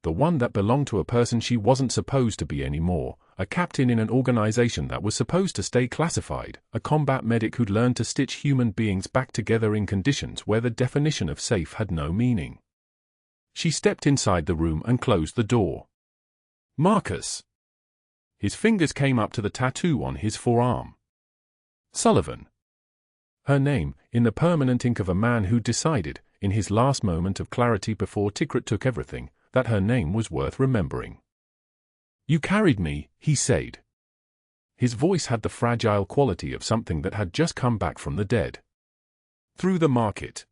The one that belonged to a person she wasn't supposed to be anymore, a captain in an organization that was supposed to stay classified, a combat medic who'd learned to stitch human beings back together in conditions where the definition of safe had no meaning. She stepped inside the room and closed the door. Marcus. His fingers came up to the tattoo on his forearm. Sullivan. Her name, in the permanent ink of a man who decided, in his last moment of clarity before Tikrit took everything, that her name was worth remembering. You carried me, he said. His voice had the fragile quality of something that had just come back from the dead. Through the market.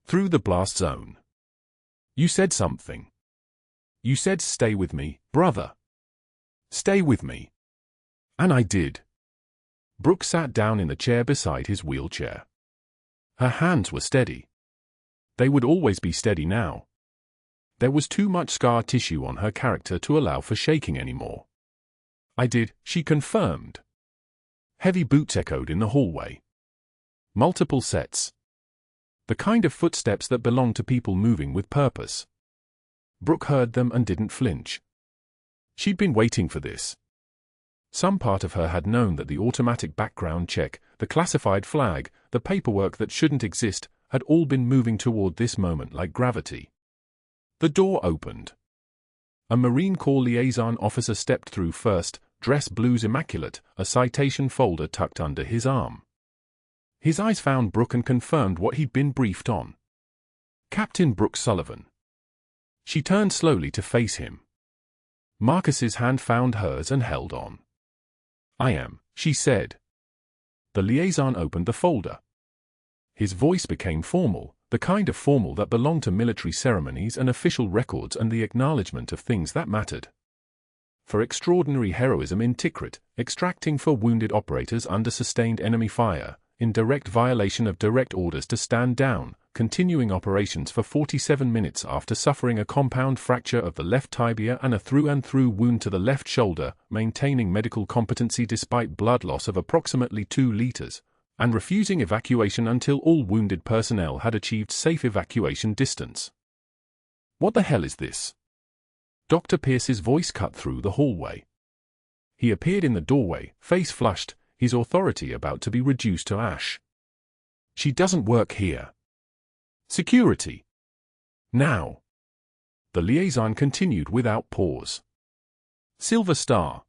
Through the blast zone. You said something. You said stay with me, brother. Stay with me. And I did. Brooke sat down in the chair beside his wheelchair. Her hands were steady. They would always be steady now. There was too much scar tissue on her character to allow for shaking anymore. I did, she confirmed. Heavy boots echoed in the hallway. Multiple sets. The kind of footsteps that belong to people moving with purpose. Brooke heard them and didn't flinch. She'd been waiting for this. Some part of her had known that the automatic background check, the classified flag, the paperwork that shouldn't exist, had all been moving toward this moment like gravity. The door opened. A Marine Corps liaison officer stepped through first, dress blues immaculate, a citation folder tucked under his arm. His eyes found Brooke and confirmed what he'd been briefed on. Captain Brooke Sullivan. She turned slowly to face him. Marcus's hand found hers and held on. I am, she said. The liaison opened the folder. His voice became formal, the kind of formal that belonged to military ceremonies and official records and the acknowledgement of things that mattered. For extraordinary heroism in Tikrit, extracting for wounded operators under sustained enemy fire, in direct violation of direct orders to stand down, continuing operations for 47 minutes after suffering a compound fracture of the left tibia and a through-and-through wound to the left shoulder, maintaining medical competency despite blood loss of approximately 2 liters, and refusing evacuation until all wounded personnel had achieved safe evacuation distance. What the hell is this? Dr. Pierce's voice cut through the hallway. He appeared in the doorway, face flushed, his authority about to be reduced to ash. She doesn't work here. Security. Now. The liaison continued without pause. Silver Star.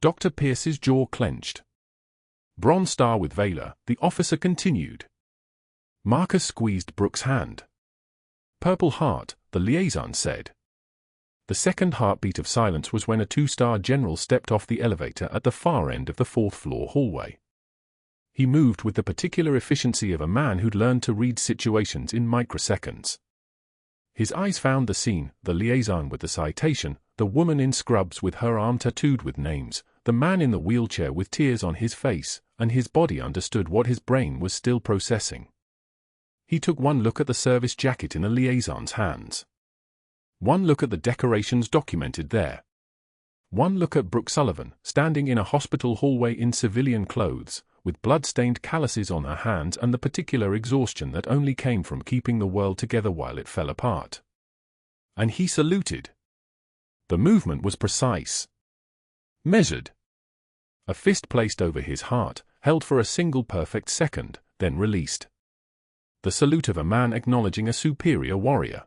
Dr. Pierce's jaw clenched. Bronze Star with Valor, the officer continued. Marcus squeezed Brooke's hand. Purple Heart, the liaison said. The second heartbeat of silence was when a 2-star general stepped off the elevator at the far end of the 4th-floor hallway. He moved with the particular efficiency of a man who'd learned to read situations in microseconds. His eyes found the scene, the liaison with the citation, the woman in scrubs with her arm tattooed with names, the man in the wheelchair with tears on his face, and his body understood what his brain was still processing. He took one look at the service jacket in the liaison's hands. One look at the decorations documented there. One look at Brooke Sullivan, standing in a hospital hallway in civilian clothes, with blood-stained calluses on her hands and the particular exhaustion that only came from keeping the world together while it fell apart. And he saluted. The movement was precise. Measured. A fist placed over his heart, held for a single perfect second, then released. The salute of a man acknowledging a superior warrior.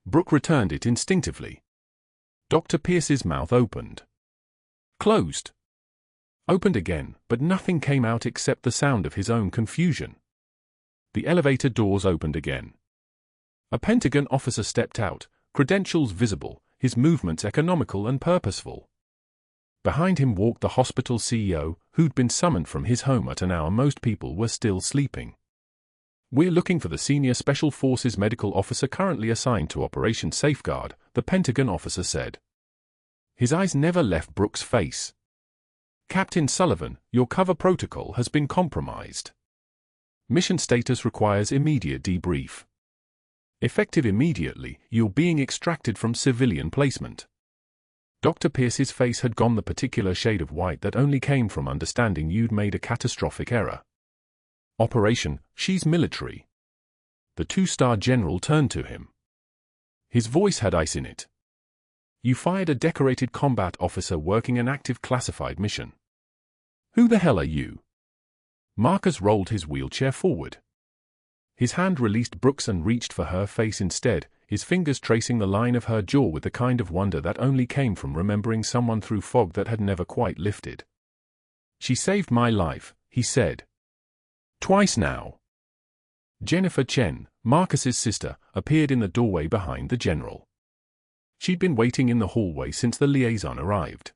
Brooke returned it instinctively. Dr. Pierce's mouth opened. Closed. Opened again, but nothing came out except the sound of his own confusion. The elevator doors opened again. A Pentagon officer stepped out, credentials visible, his movements economical and purposeful. Behind him walked the hospital CEO, who'd been summoned from his home at an hour most people were still sleeping. We're looking for the senior Special Forces medical officer currently assigned to Operation Safeguard, the Pentagon officer said. His eyes never left Brooke's face. Captain Sullivan, your cover protocol has been compromised. Mission status requires immediate debrief. Effective immediately, you're being extracted from civilian placement. Dr. Pierce's face had gone the particular shade of white that only came from understanding you'd made a catastrophic error. Operation, she's military. The 2-star general turned to him. His voice had ice in it. You fired a decorated combat officer working an active classified mission. Who the hell are you? Marcus rolled his wheelchair forward. His hand released Brooke's and reached for her face instead, his fingers tracing the line of her jaw with the kind of wonder that only came from remembering someone through fog that had never quite lifted. She saved my life, he said. Twice now. Jennifer Chen, Marcus's sister, appeared in the doorway behind the general. She'd been waiting in the hallway since the liaison arrived.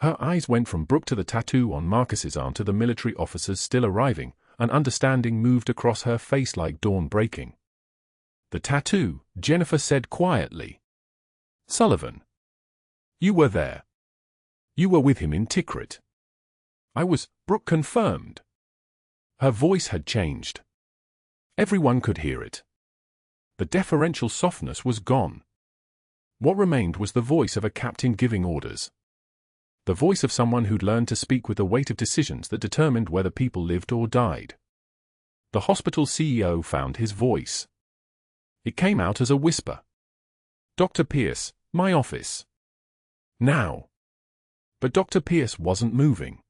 Her eyes went from Brooke to the tattoo on Marcus's arm to the military officers still arriving, and understanding moved across her face like dawn breaking. "The tattoo," Jennifer said quietly. "Sullivan. You were there. You were with him in Tikrit." "I was," Brooke confirmed. Her voice had changed. Everyone could hear it. The deferential softness was gone. What remained was the voice of a captain giving orders. The voice of someone who'd learned to speak with the weight of decisions that determined whether people lived or died. The hospital CEO found his voice. It came out as a whisper. "Dr. Pierce, my office. Now." But Dr. Pierce wasn't moving.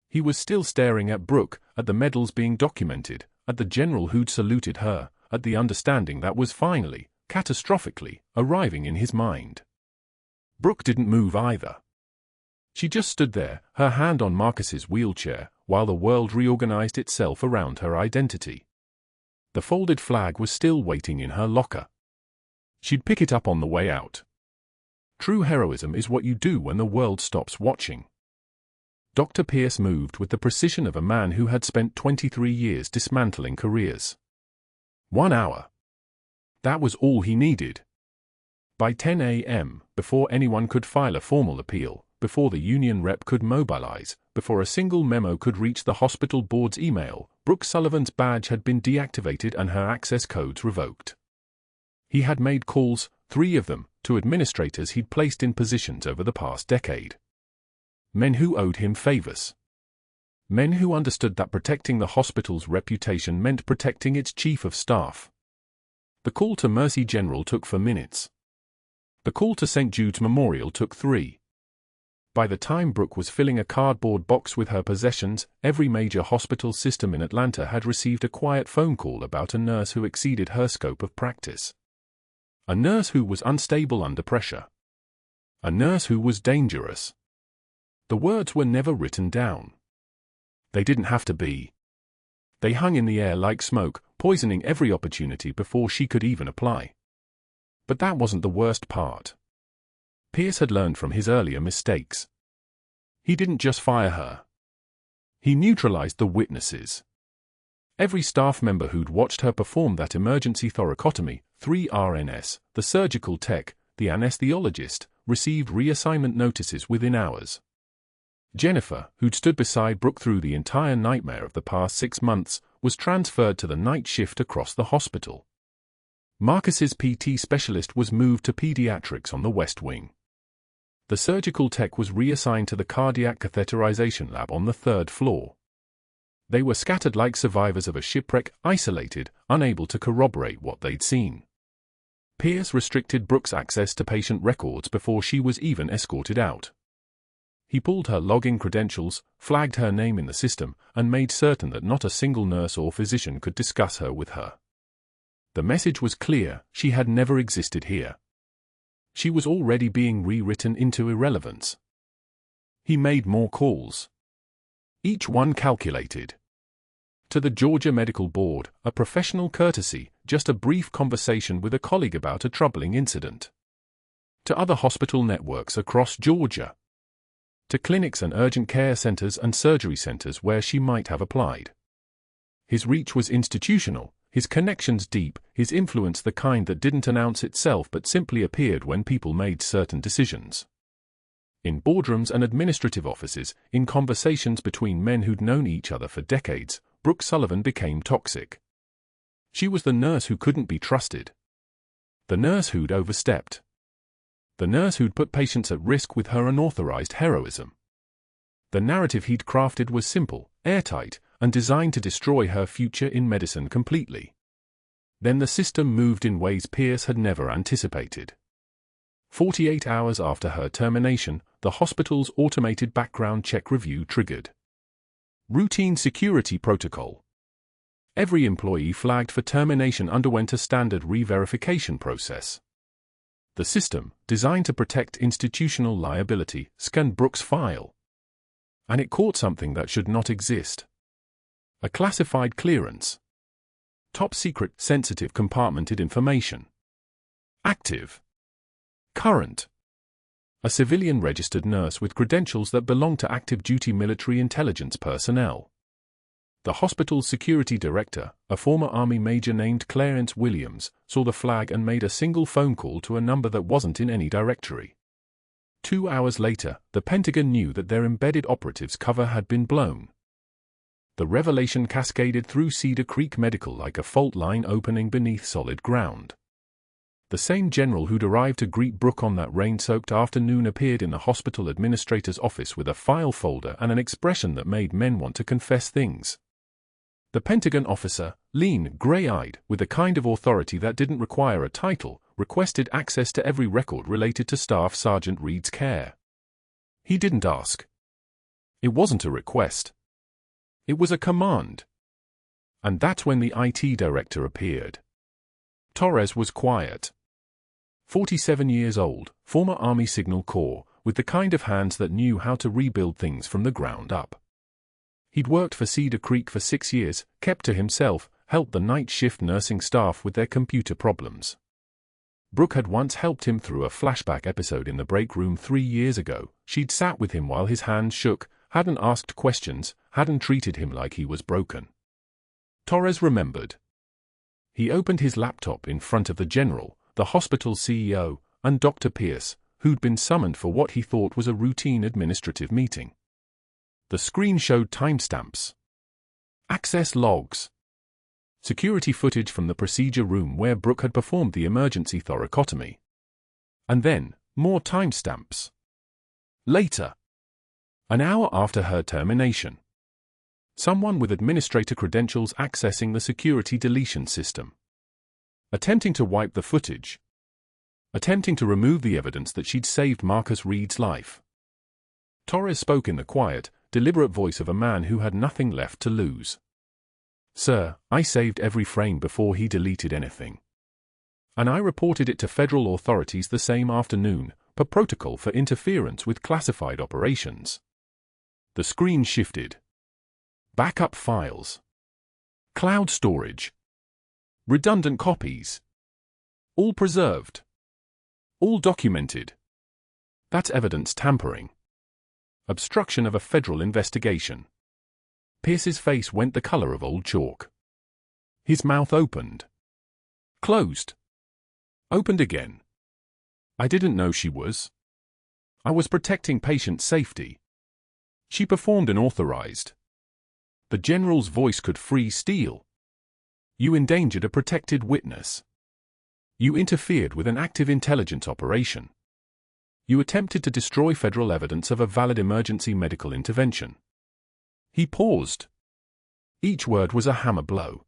He was still staring at Brooke, at the medals being documented, at the general who'd saluted her, at the understanding that was finally, catastrophically, arriving in his mind. Brooke didn't move either. She just stood there, her hand on Marcus's wheelchair, while the world reorganized itself around her identity. The folded flag was still waiting in her locker. She'd pick it up on the way out. True heroism is what you do when the world stops watching. Dr. Pierce moved with the precision of a man who had spent 23 years dismantling careers. 1 hour. That was all he needed. By 10 a.m., before anyone could file a formal appeal, before the union rep could mobilize, before a single memo could reach the hospital board's email, Brooke Sullivan's badge had been deactivated and her access codes revoked. He had made calls, 3 of them, to administrators he'd placed in positions over the past decade. Men who owed him favors. Men who understood that protecting the hospital's reputation meant protecting its chief of staff. The call to Mercy General took 4 minutes. The call to St. Jude's Memorial took 3. By the time Brooke was filling a cardboard box with her possessions, every major hospital system in Atlanta had received a quiet phone call about a nurse who exceeded her scope of practice. A nurse who was unstable under pressure. A nurse who was dangerous. The words were never written down. They didn't have to be. They hung in the air like smoke, poisoning every opportunity before she could even apply. But that wasn't the worst part. Pierce had learned from his earlier mistakes. He didn't just fire her. He neutralized the witnesses. Every staff member who'd watched her perform that emergency thoracotomy, 3 RNs, the surgical tech, the anesthesiologist, received reassignment notices within hours. Jennifer, who'd stood beside Brooke through the entire nightmare of the past 6 months, was transferred to the night shift across the hospital. Marcus's PT specialist was moved to pediatrics on the West Wing. The surgical tech was reassigned to the cardiac catheterization lab on the 3rd floor. They were scattered like survivors of a shipwreck, isolated, unable to corroborate what they'd seen. Pierce restricted Brooke's access to patient records before she was even escorted out. He pulled her login credentials, flagged her name in the system, and made certain that not a single nurse or physician could discuss her with her. The message was clear: she had never existed here. She was already being rewritten into irrelevance. He made more calls. Each one calculated. To the Georgia Medical Board, a professional courtesy, just a brief conversation with a colleague about a troubling incident. To other hospital networks across Georgia. To clinics and urgent care centers and surgery centers where she might have applied. His reach was institutional, his connections deep, his influence the kind that didn't announce itself but simply appeared when people made certain decisions. In boardrooms and administrative offices, in conversations between men who'd known each other for decades, Brooke Sullivan became toxic. She was the nurse who couldn't be trusted. The nurse who'd overstepped. The nurse who'd put patients at risk with her unauthorized heroism. The narrative he'd crafted was simple, airtight, and designed to destroy her future in medicine completely. Then the system moved in ways Pierce had never anticipated. 48 hours after her termination, the hospital's automated background check review triggered. Routine security protocol. Every employee flagged for termination underwent a standard re-verification process. The system, designed to protect institutional liability, scanned Brooke's file. And it caught something that should not exist. A classified clearance. Top secret, sensitive compartmented information. Active. Current. A civilian registered nurse with credentials that belonged to active duty military intelligence personnel. The hospital's security director, a former Army major named Clarence Williams, saw the flag and made a single phone call to a number that wasn't in any directory. 2 hours later, the Pentagon knew that their embedded operatives' cover had been blown. The revelation cascaded through Cedar Creek Medical like a fault line opening beneath solid ground. The same general who'd arrived to greet Brooke on that rain-soaked afternoon appeared in the hospital administrator's office with a file folder and an expression that made men want to confess things. The Pentagon officer, lean, gray-eyed, with a kind of authority that didn't require a title, requested access to every record related to Staff Sergeant Reed's care. He didn't ask. It wasn't a request. It was a command. And that's when the IT director appeared. Torres was quiet. 47 years old, former Army Signal Corps, with the kind of hands that knew how to rebuild things from the ground up. He'd worked for Cedar Creek for 6 years, kept to himself, helped the night shift nursing staff with their computer problems. Brooke had once helped him through a flashback episode in the break room 3 years ago. She'd sat with him while his hands shook, hadn't asked questions, hadn't treated him like he was broken. Torres remembered. He opened his laptop in front of the general, the hospital CEO, and Dr. Pierce, who'd been summoned for what he thought was a routine administrative meeting. The screen showed timestamps, access logs, security footage from the procedure room where Brooke had performed the emergency thoracotomy. And then, more timestamps. Later, an hour after her termination, someone with administrator credentials accessing the security deletion system, attempting to wipe the footage, attempting to remove the evidence that she'd saved Marcus Reed's life. Torres spoke in the quiet, deliberate voice of a man who had nothing left to lose. "Sir, I saved every frame before he deleted anything. And I reported it to federal authorities the same afternoon, per protocol for interference with classified operations." The screen shifted. Backup files. Cloud storage. Redundant copies. All preserved. All documented. That's evidence tampering. Obstruction of a federal investigation. Pierce's face went the color of old chalk. His mouth opened. Closed. Opened again. "I didn't know she was. I was protecting patient safety. She performed an authorized." The general's voice could freeze steel. "You endangered a protected witness. You interfered with an active intelligence operation. You attempted to destroy federal evidence of a valid emergency medical intervention." He paused. Each word was a hammer blow.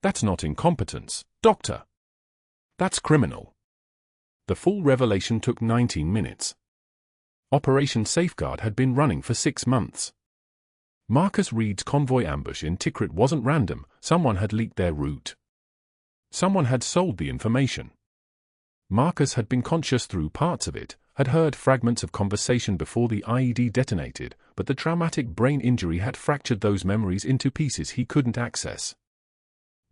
"That's not incompetence, Doctor. That's criminal." The full revelation took 19 minutes. Operation Safeguard had been running for 6 months. Marcus Reed's convoy ambush in Tikrit wasn't random. Someone had leaked their route. Someone had sold the information. Marcus had been conscious through parts of it, had heard fragments of conversation before the IED detonated, but the traumatic brain injury had fractured those memories into pieces he couldn't access.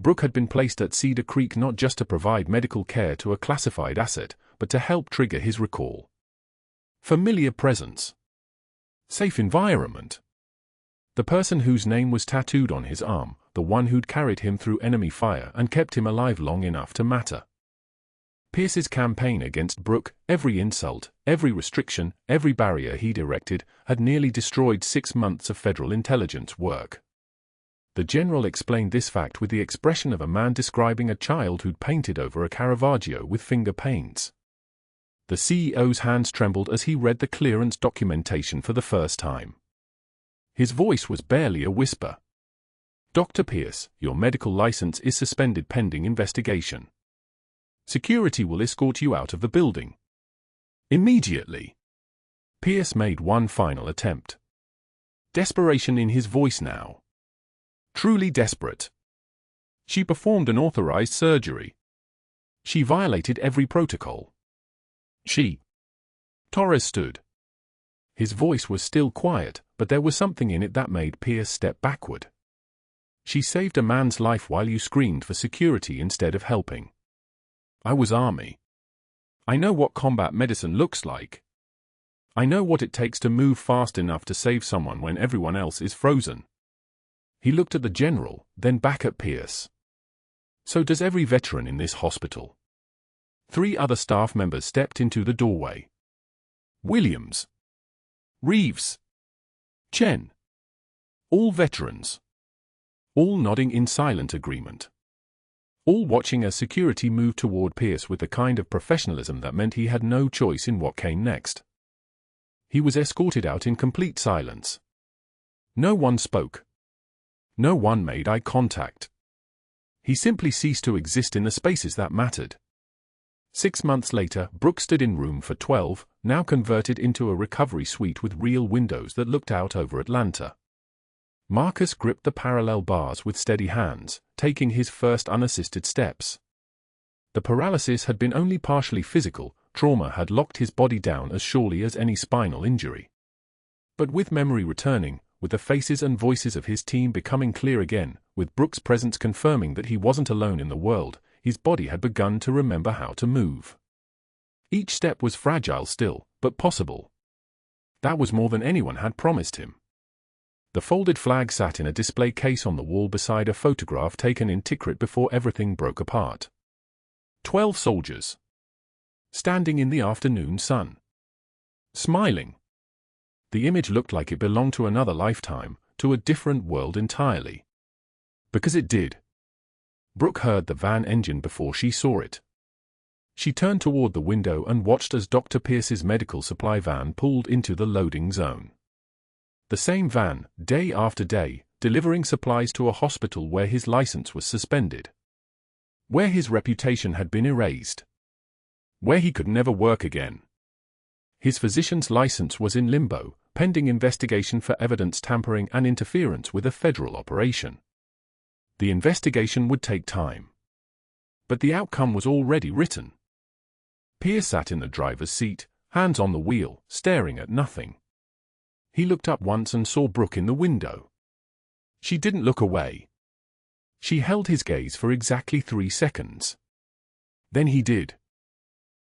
Brooke had been placed at Cedar Creek not just to provide medical care to a classified asset, but to help trigger his recall. Familiar presence. Safe environment. The person whose name was tattooed on his arm, the one who'd carried him through enemy fire and kept him alive long enough to matter. Pierce's campaign against Brooke, every insult, every restriction, every barrier he'd erected, had nearly destroyed 6 months of federal intelligence work. The general explained this fact with the expression of a man describing a child who'd painted over a Caravaggio with finger paints. The CEO's hands trembled as he read the clearance documentation for the first time. His voice was barely a whisper. "Dr. Pierce, your medical license is suspended pending investigation. Security will escort you out of the building. Immediately." Pierce made one final attempt. Desperation in his voice now. Truly desperate. "She performed an authorized surgery. She violated every protocol. She..." Torres stood. His voice was still quiet, but there was something in it that made Pierce step backward. "She saved a man's life while you screamed for security instead of helping. I was Army. I know what combat medicine looks like. I know what it takes to move fast enough to save someone when everyone else is frozen." He looked at the general, then back at Pierce. So does every veteran in this hospital. 3 other staff members stepped into the doorway. Williams, Reeves, Chen. All veterans. All nodding in silent agreement. All watching as security moved toward Pierce with the kind of professionalism that meant he had no choice in what came next. He was escorted out in complete silence. No one spoke. No one made eye contact. He simply ceased to exist in the spaces that mattered. 6 months later, Brooke stood in room for 12, now converted into a recovery suite with real windows that looked out over Atlanta. Marcus gripped the parallel bars with steady hands, taking his first unassisted steps. The paralysis had been only partially physical, trauma had locked his body down as surely as any spinal injury. But with memory returning, with the faces and voices of his team becoming clear again, with Brooke's presence confirming that he wasn't alone in the world, his body had begun to remember how to move. Each step was fragile still, but possible. That was more than anyone had promised him. The folded flag sat in a display case on the wall beside a photograph taken in Tikrit before everything broke apart. 12 soldiers. Standing in the afternoon sun. Smiling. The image looked like it belonged to another lifetime, to a different world entirely. Because it did. Brooke heard the van engine before she saw it. She turned toward the window and watched as Dr. Pierce's medical supply van pulled into the loading zone. The same van, day after day, delivering supplies to a hospital where his license was suspended. Where his reputation had been erased. Where he could never work again. His physician's license was in limbo, pending investigation for evidence tampering and interference with a federal operation. The investigation would take time. But the outcome was already written. Pierce sat in the driver's seat, hands on the wheel, staring at nothing. He looked up once and saw Brooke in the window. She didn't look away. She held his gaze for exactly 3 seconds. Then he did.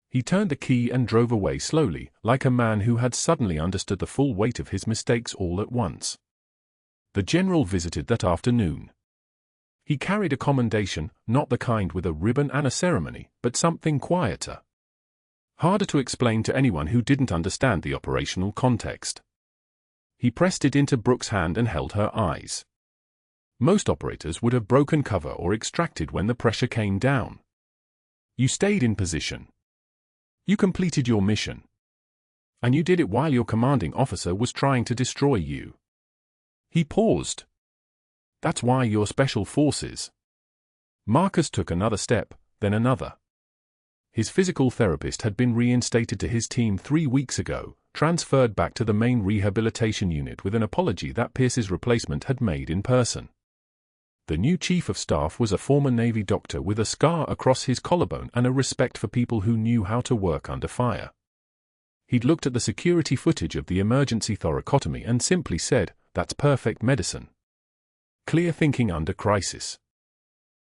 He turned the key and drove away slowly, like a man who had suddenly understood the full weight of his mistakes all at once. The general visited that afternoon. He carried a commendation, not the kind with a ribbon and a ceremony, but something quieter. Harder to explain to anyone who didn't understand the operational context. He pressed it into Brooke's hand and held her eyes. Most operators would have broken cover or extracted when the pressure came down. You stayed in position. You completed your mission. And you did it while your commanding officer was trying to destroy you. He paused. That's why you're special forces. Marcus took another step, then another. His physical therapist had been reinstated to his team 3 weeks ago, transferred back to the main rehabilitation unit with an apology that Pierce's replacement had made in person. The new chief of staff was a former Navy doctor with a scar across his collarbone and a respect for people who knew how to work under fire. He'd looked at the security footage of the emergency thoracotomy and simply said, "That's perfect medicine. Clear thinking under crisis.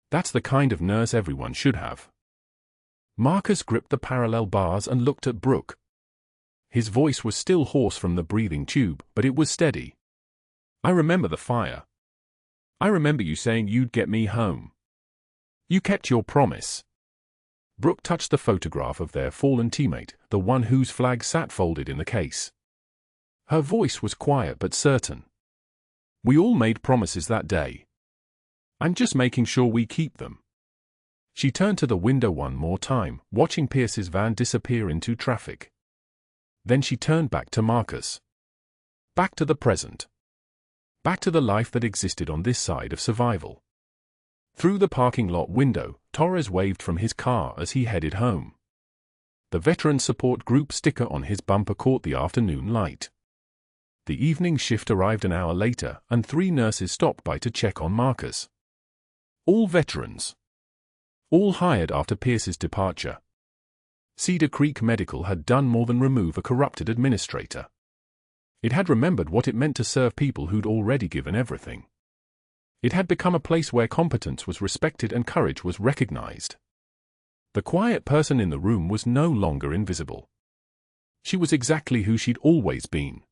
That's the kind of nurse everyone should have." Marcus gripped the parallel bars and looked at Brooke. His voice was still hoarse from the breathing tube, but it was steady. "I remember the fire. I remember you saying you'd get me home. You kept your promise." Brooke touched the photograph of their fallen teammate, the one whose flag sat folded in the case. Her voice was quiet but certain. "We all made promises that day. I'm just making sure we keep them." She turned to the window one more time, watching Pierce's van disappear into traffic. Then she turned back to Marcus. Back to the present. Back to the life that existed on this side of survival. Through the parking lot window, Torres waved from his car as he headed home. The Veteran Support Group sticker on his bumper caught the afternoon light. The evening shift arrived an hour later, and 3 nurses stopped by to check on Marcus. All veterans. All hired after Pierce's departure. Cedar Creek Medical had done more than remove a corrupted administrator. It had remembered what it meant to serve people who'd already given everything. It had become a place where competence was respected and courage was recognized. The quiet person in the room was no longer invisible. She was exactly who she'd always been.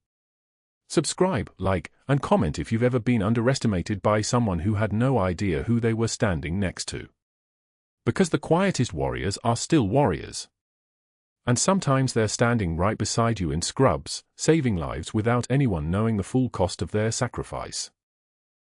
Subscribe, like, and comment if you've ever been underestimated by someone who had no idea who they were standing next to. Because the quietest warriors are still warriors. And sometimes they're standing right beside you in scrubs, saving lives without anyone knowing the full cost of their sacrifice.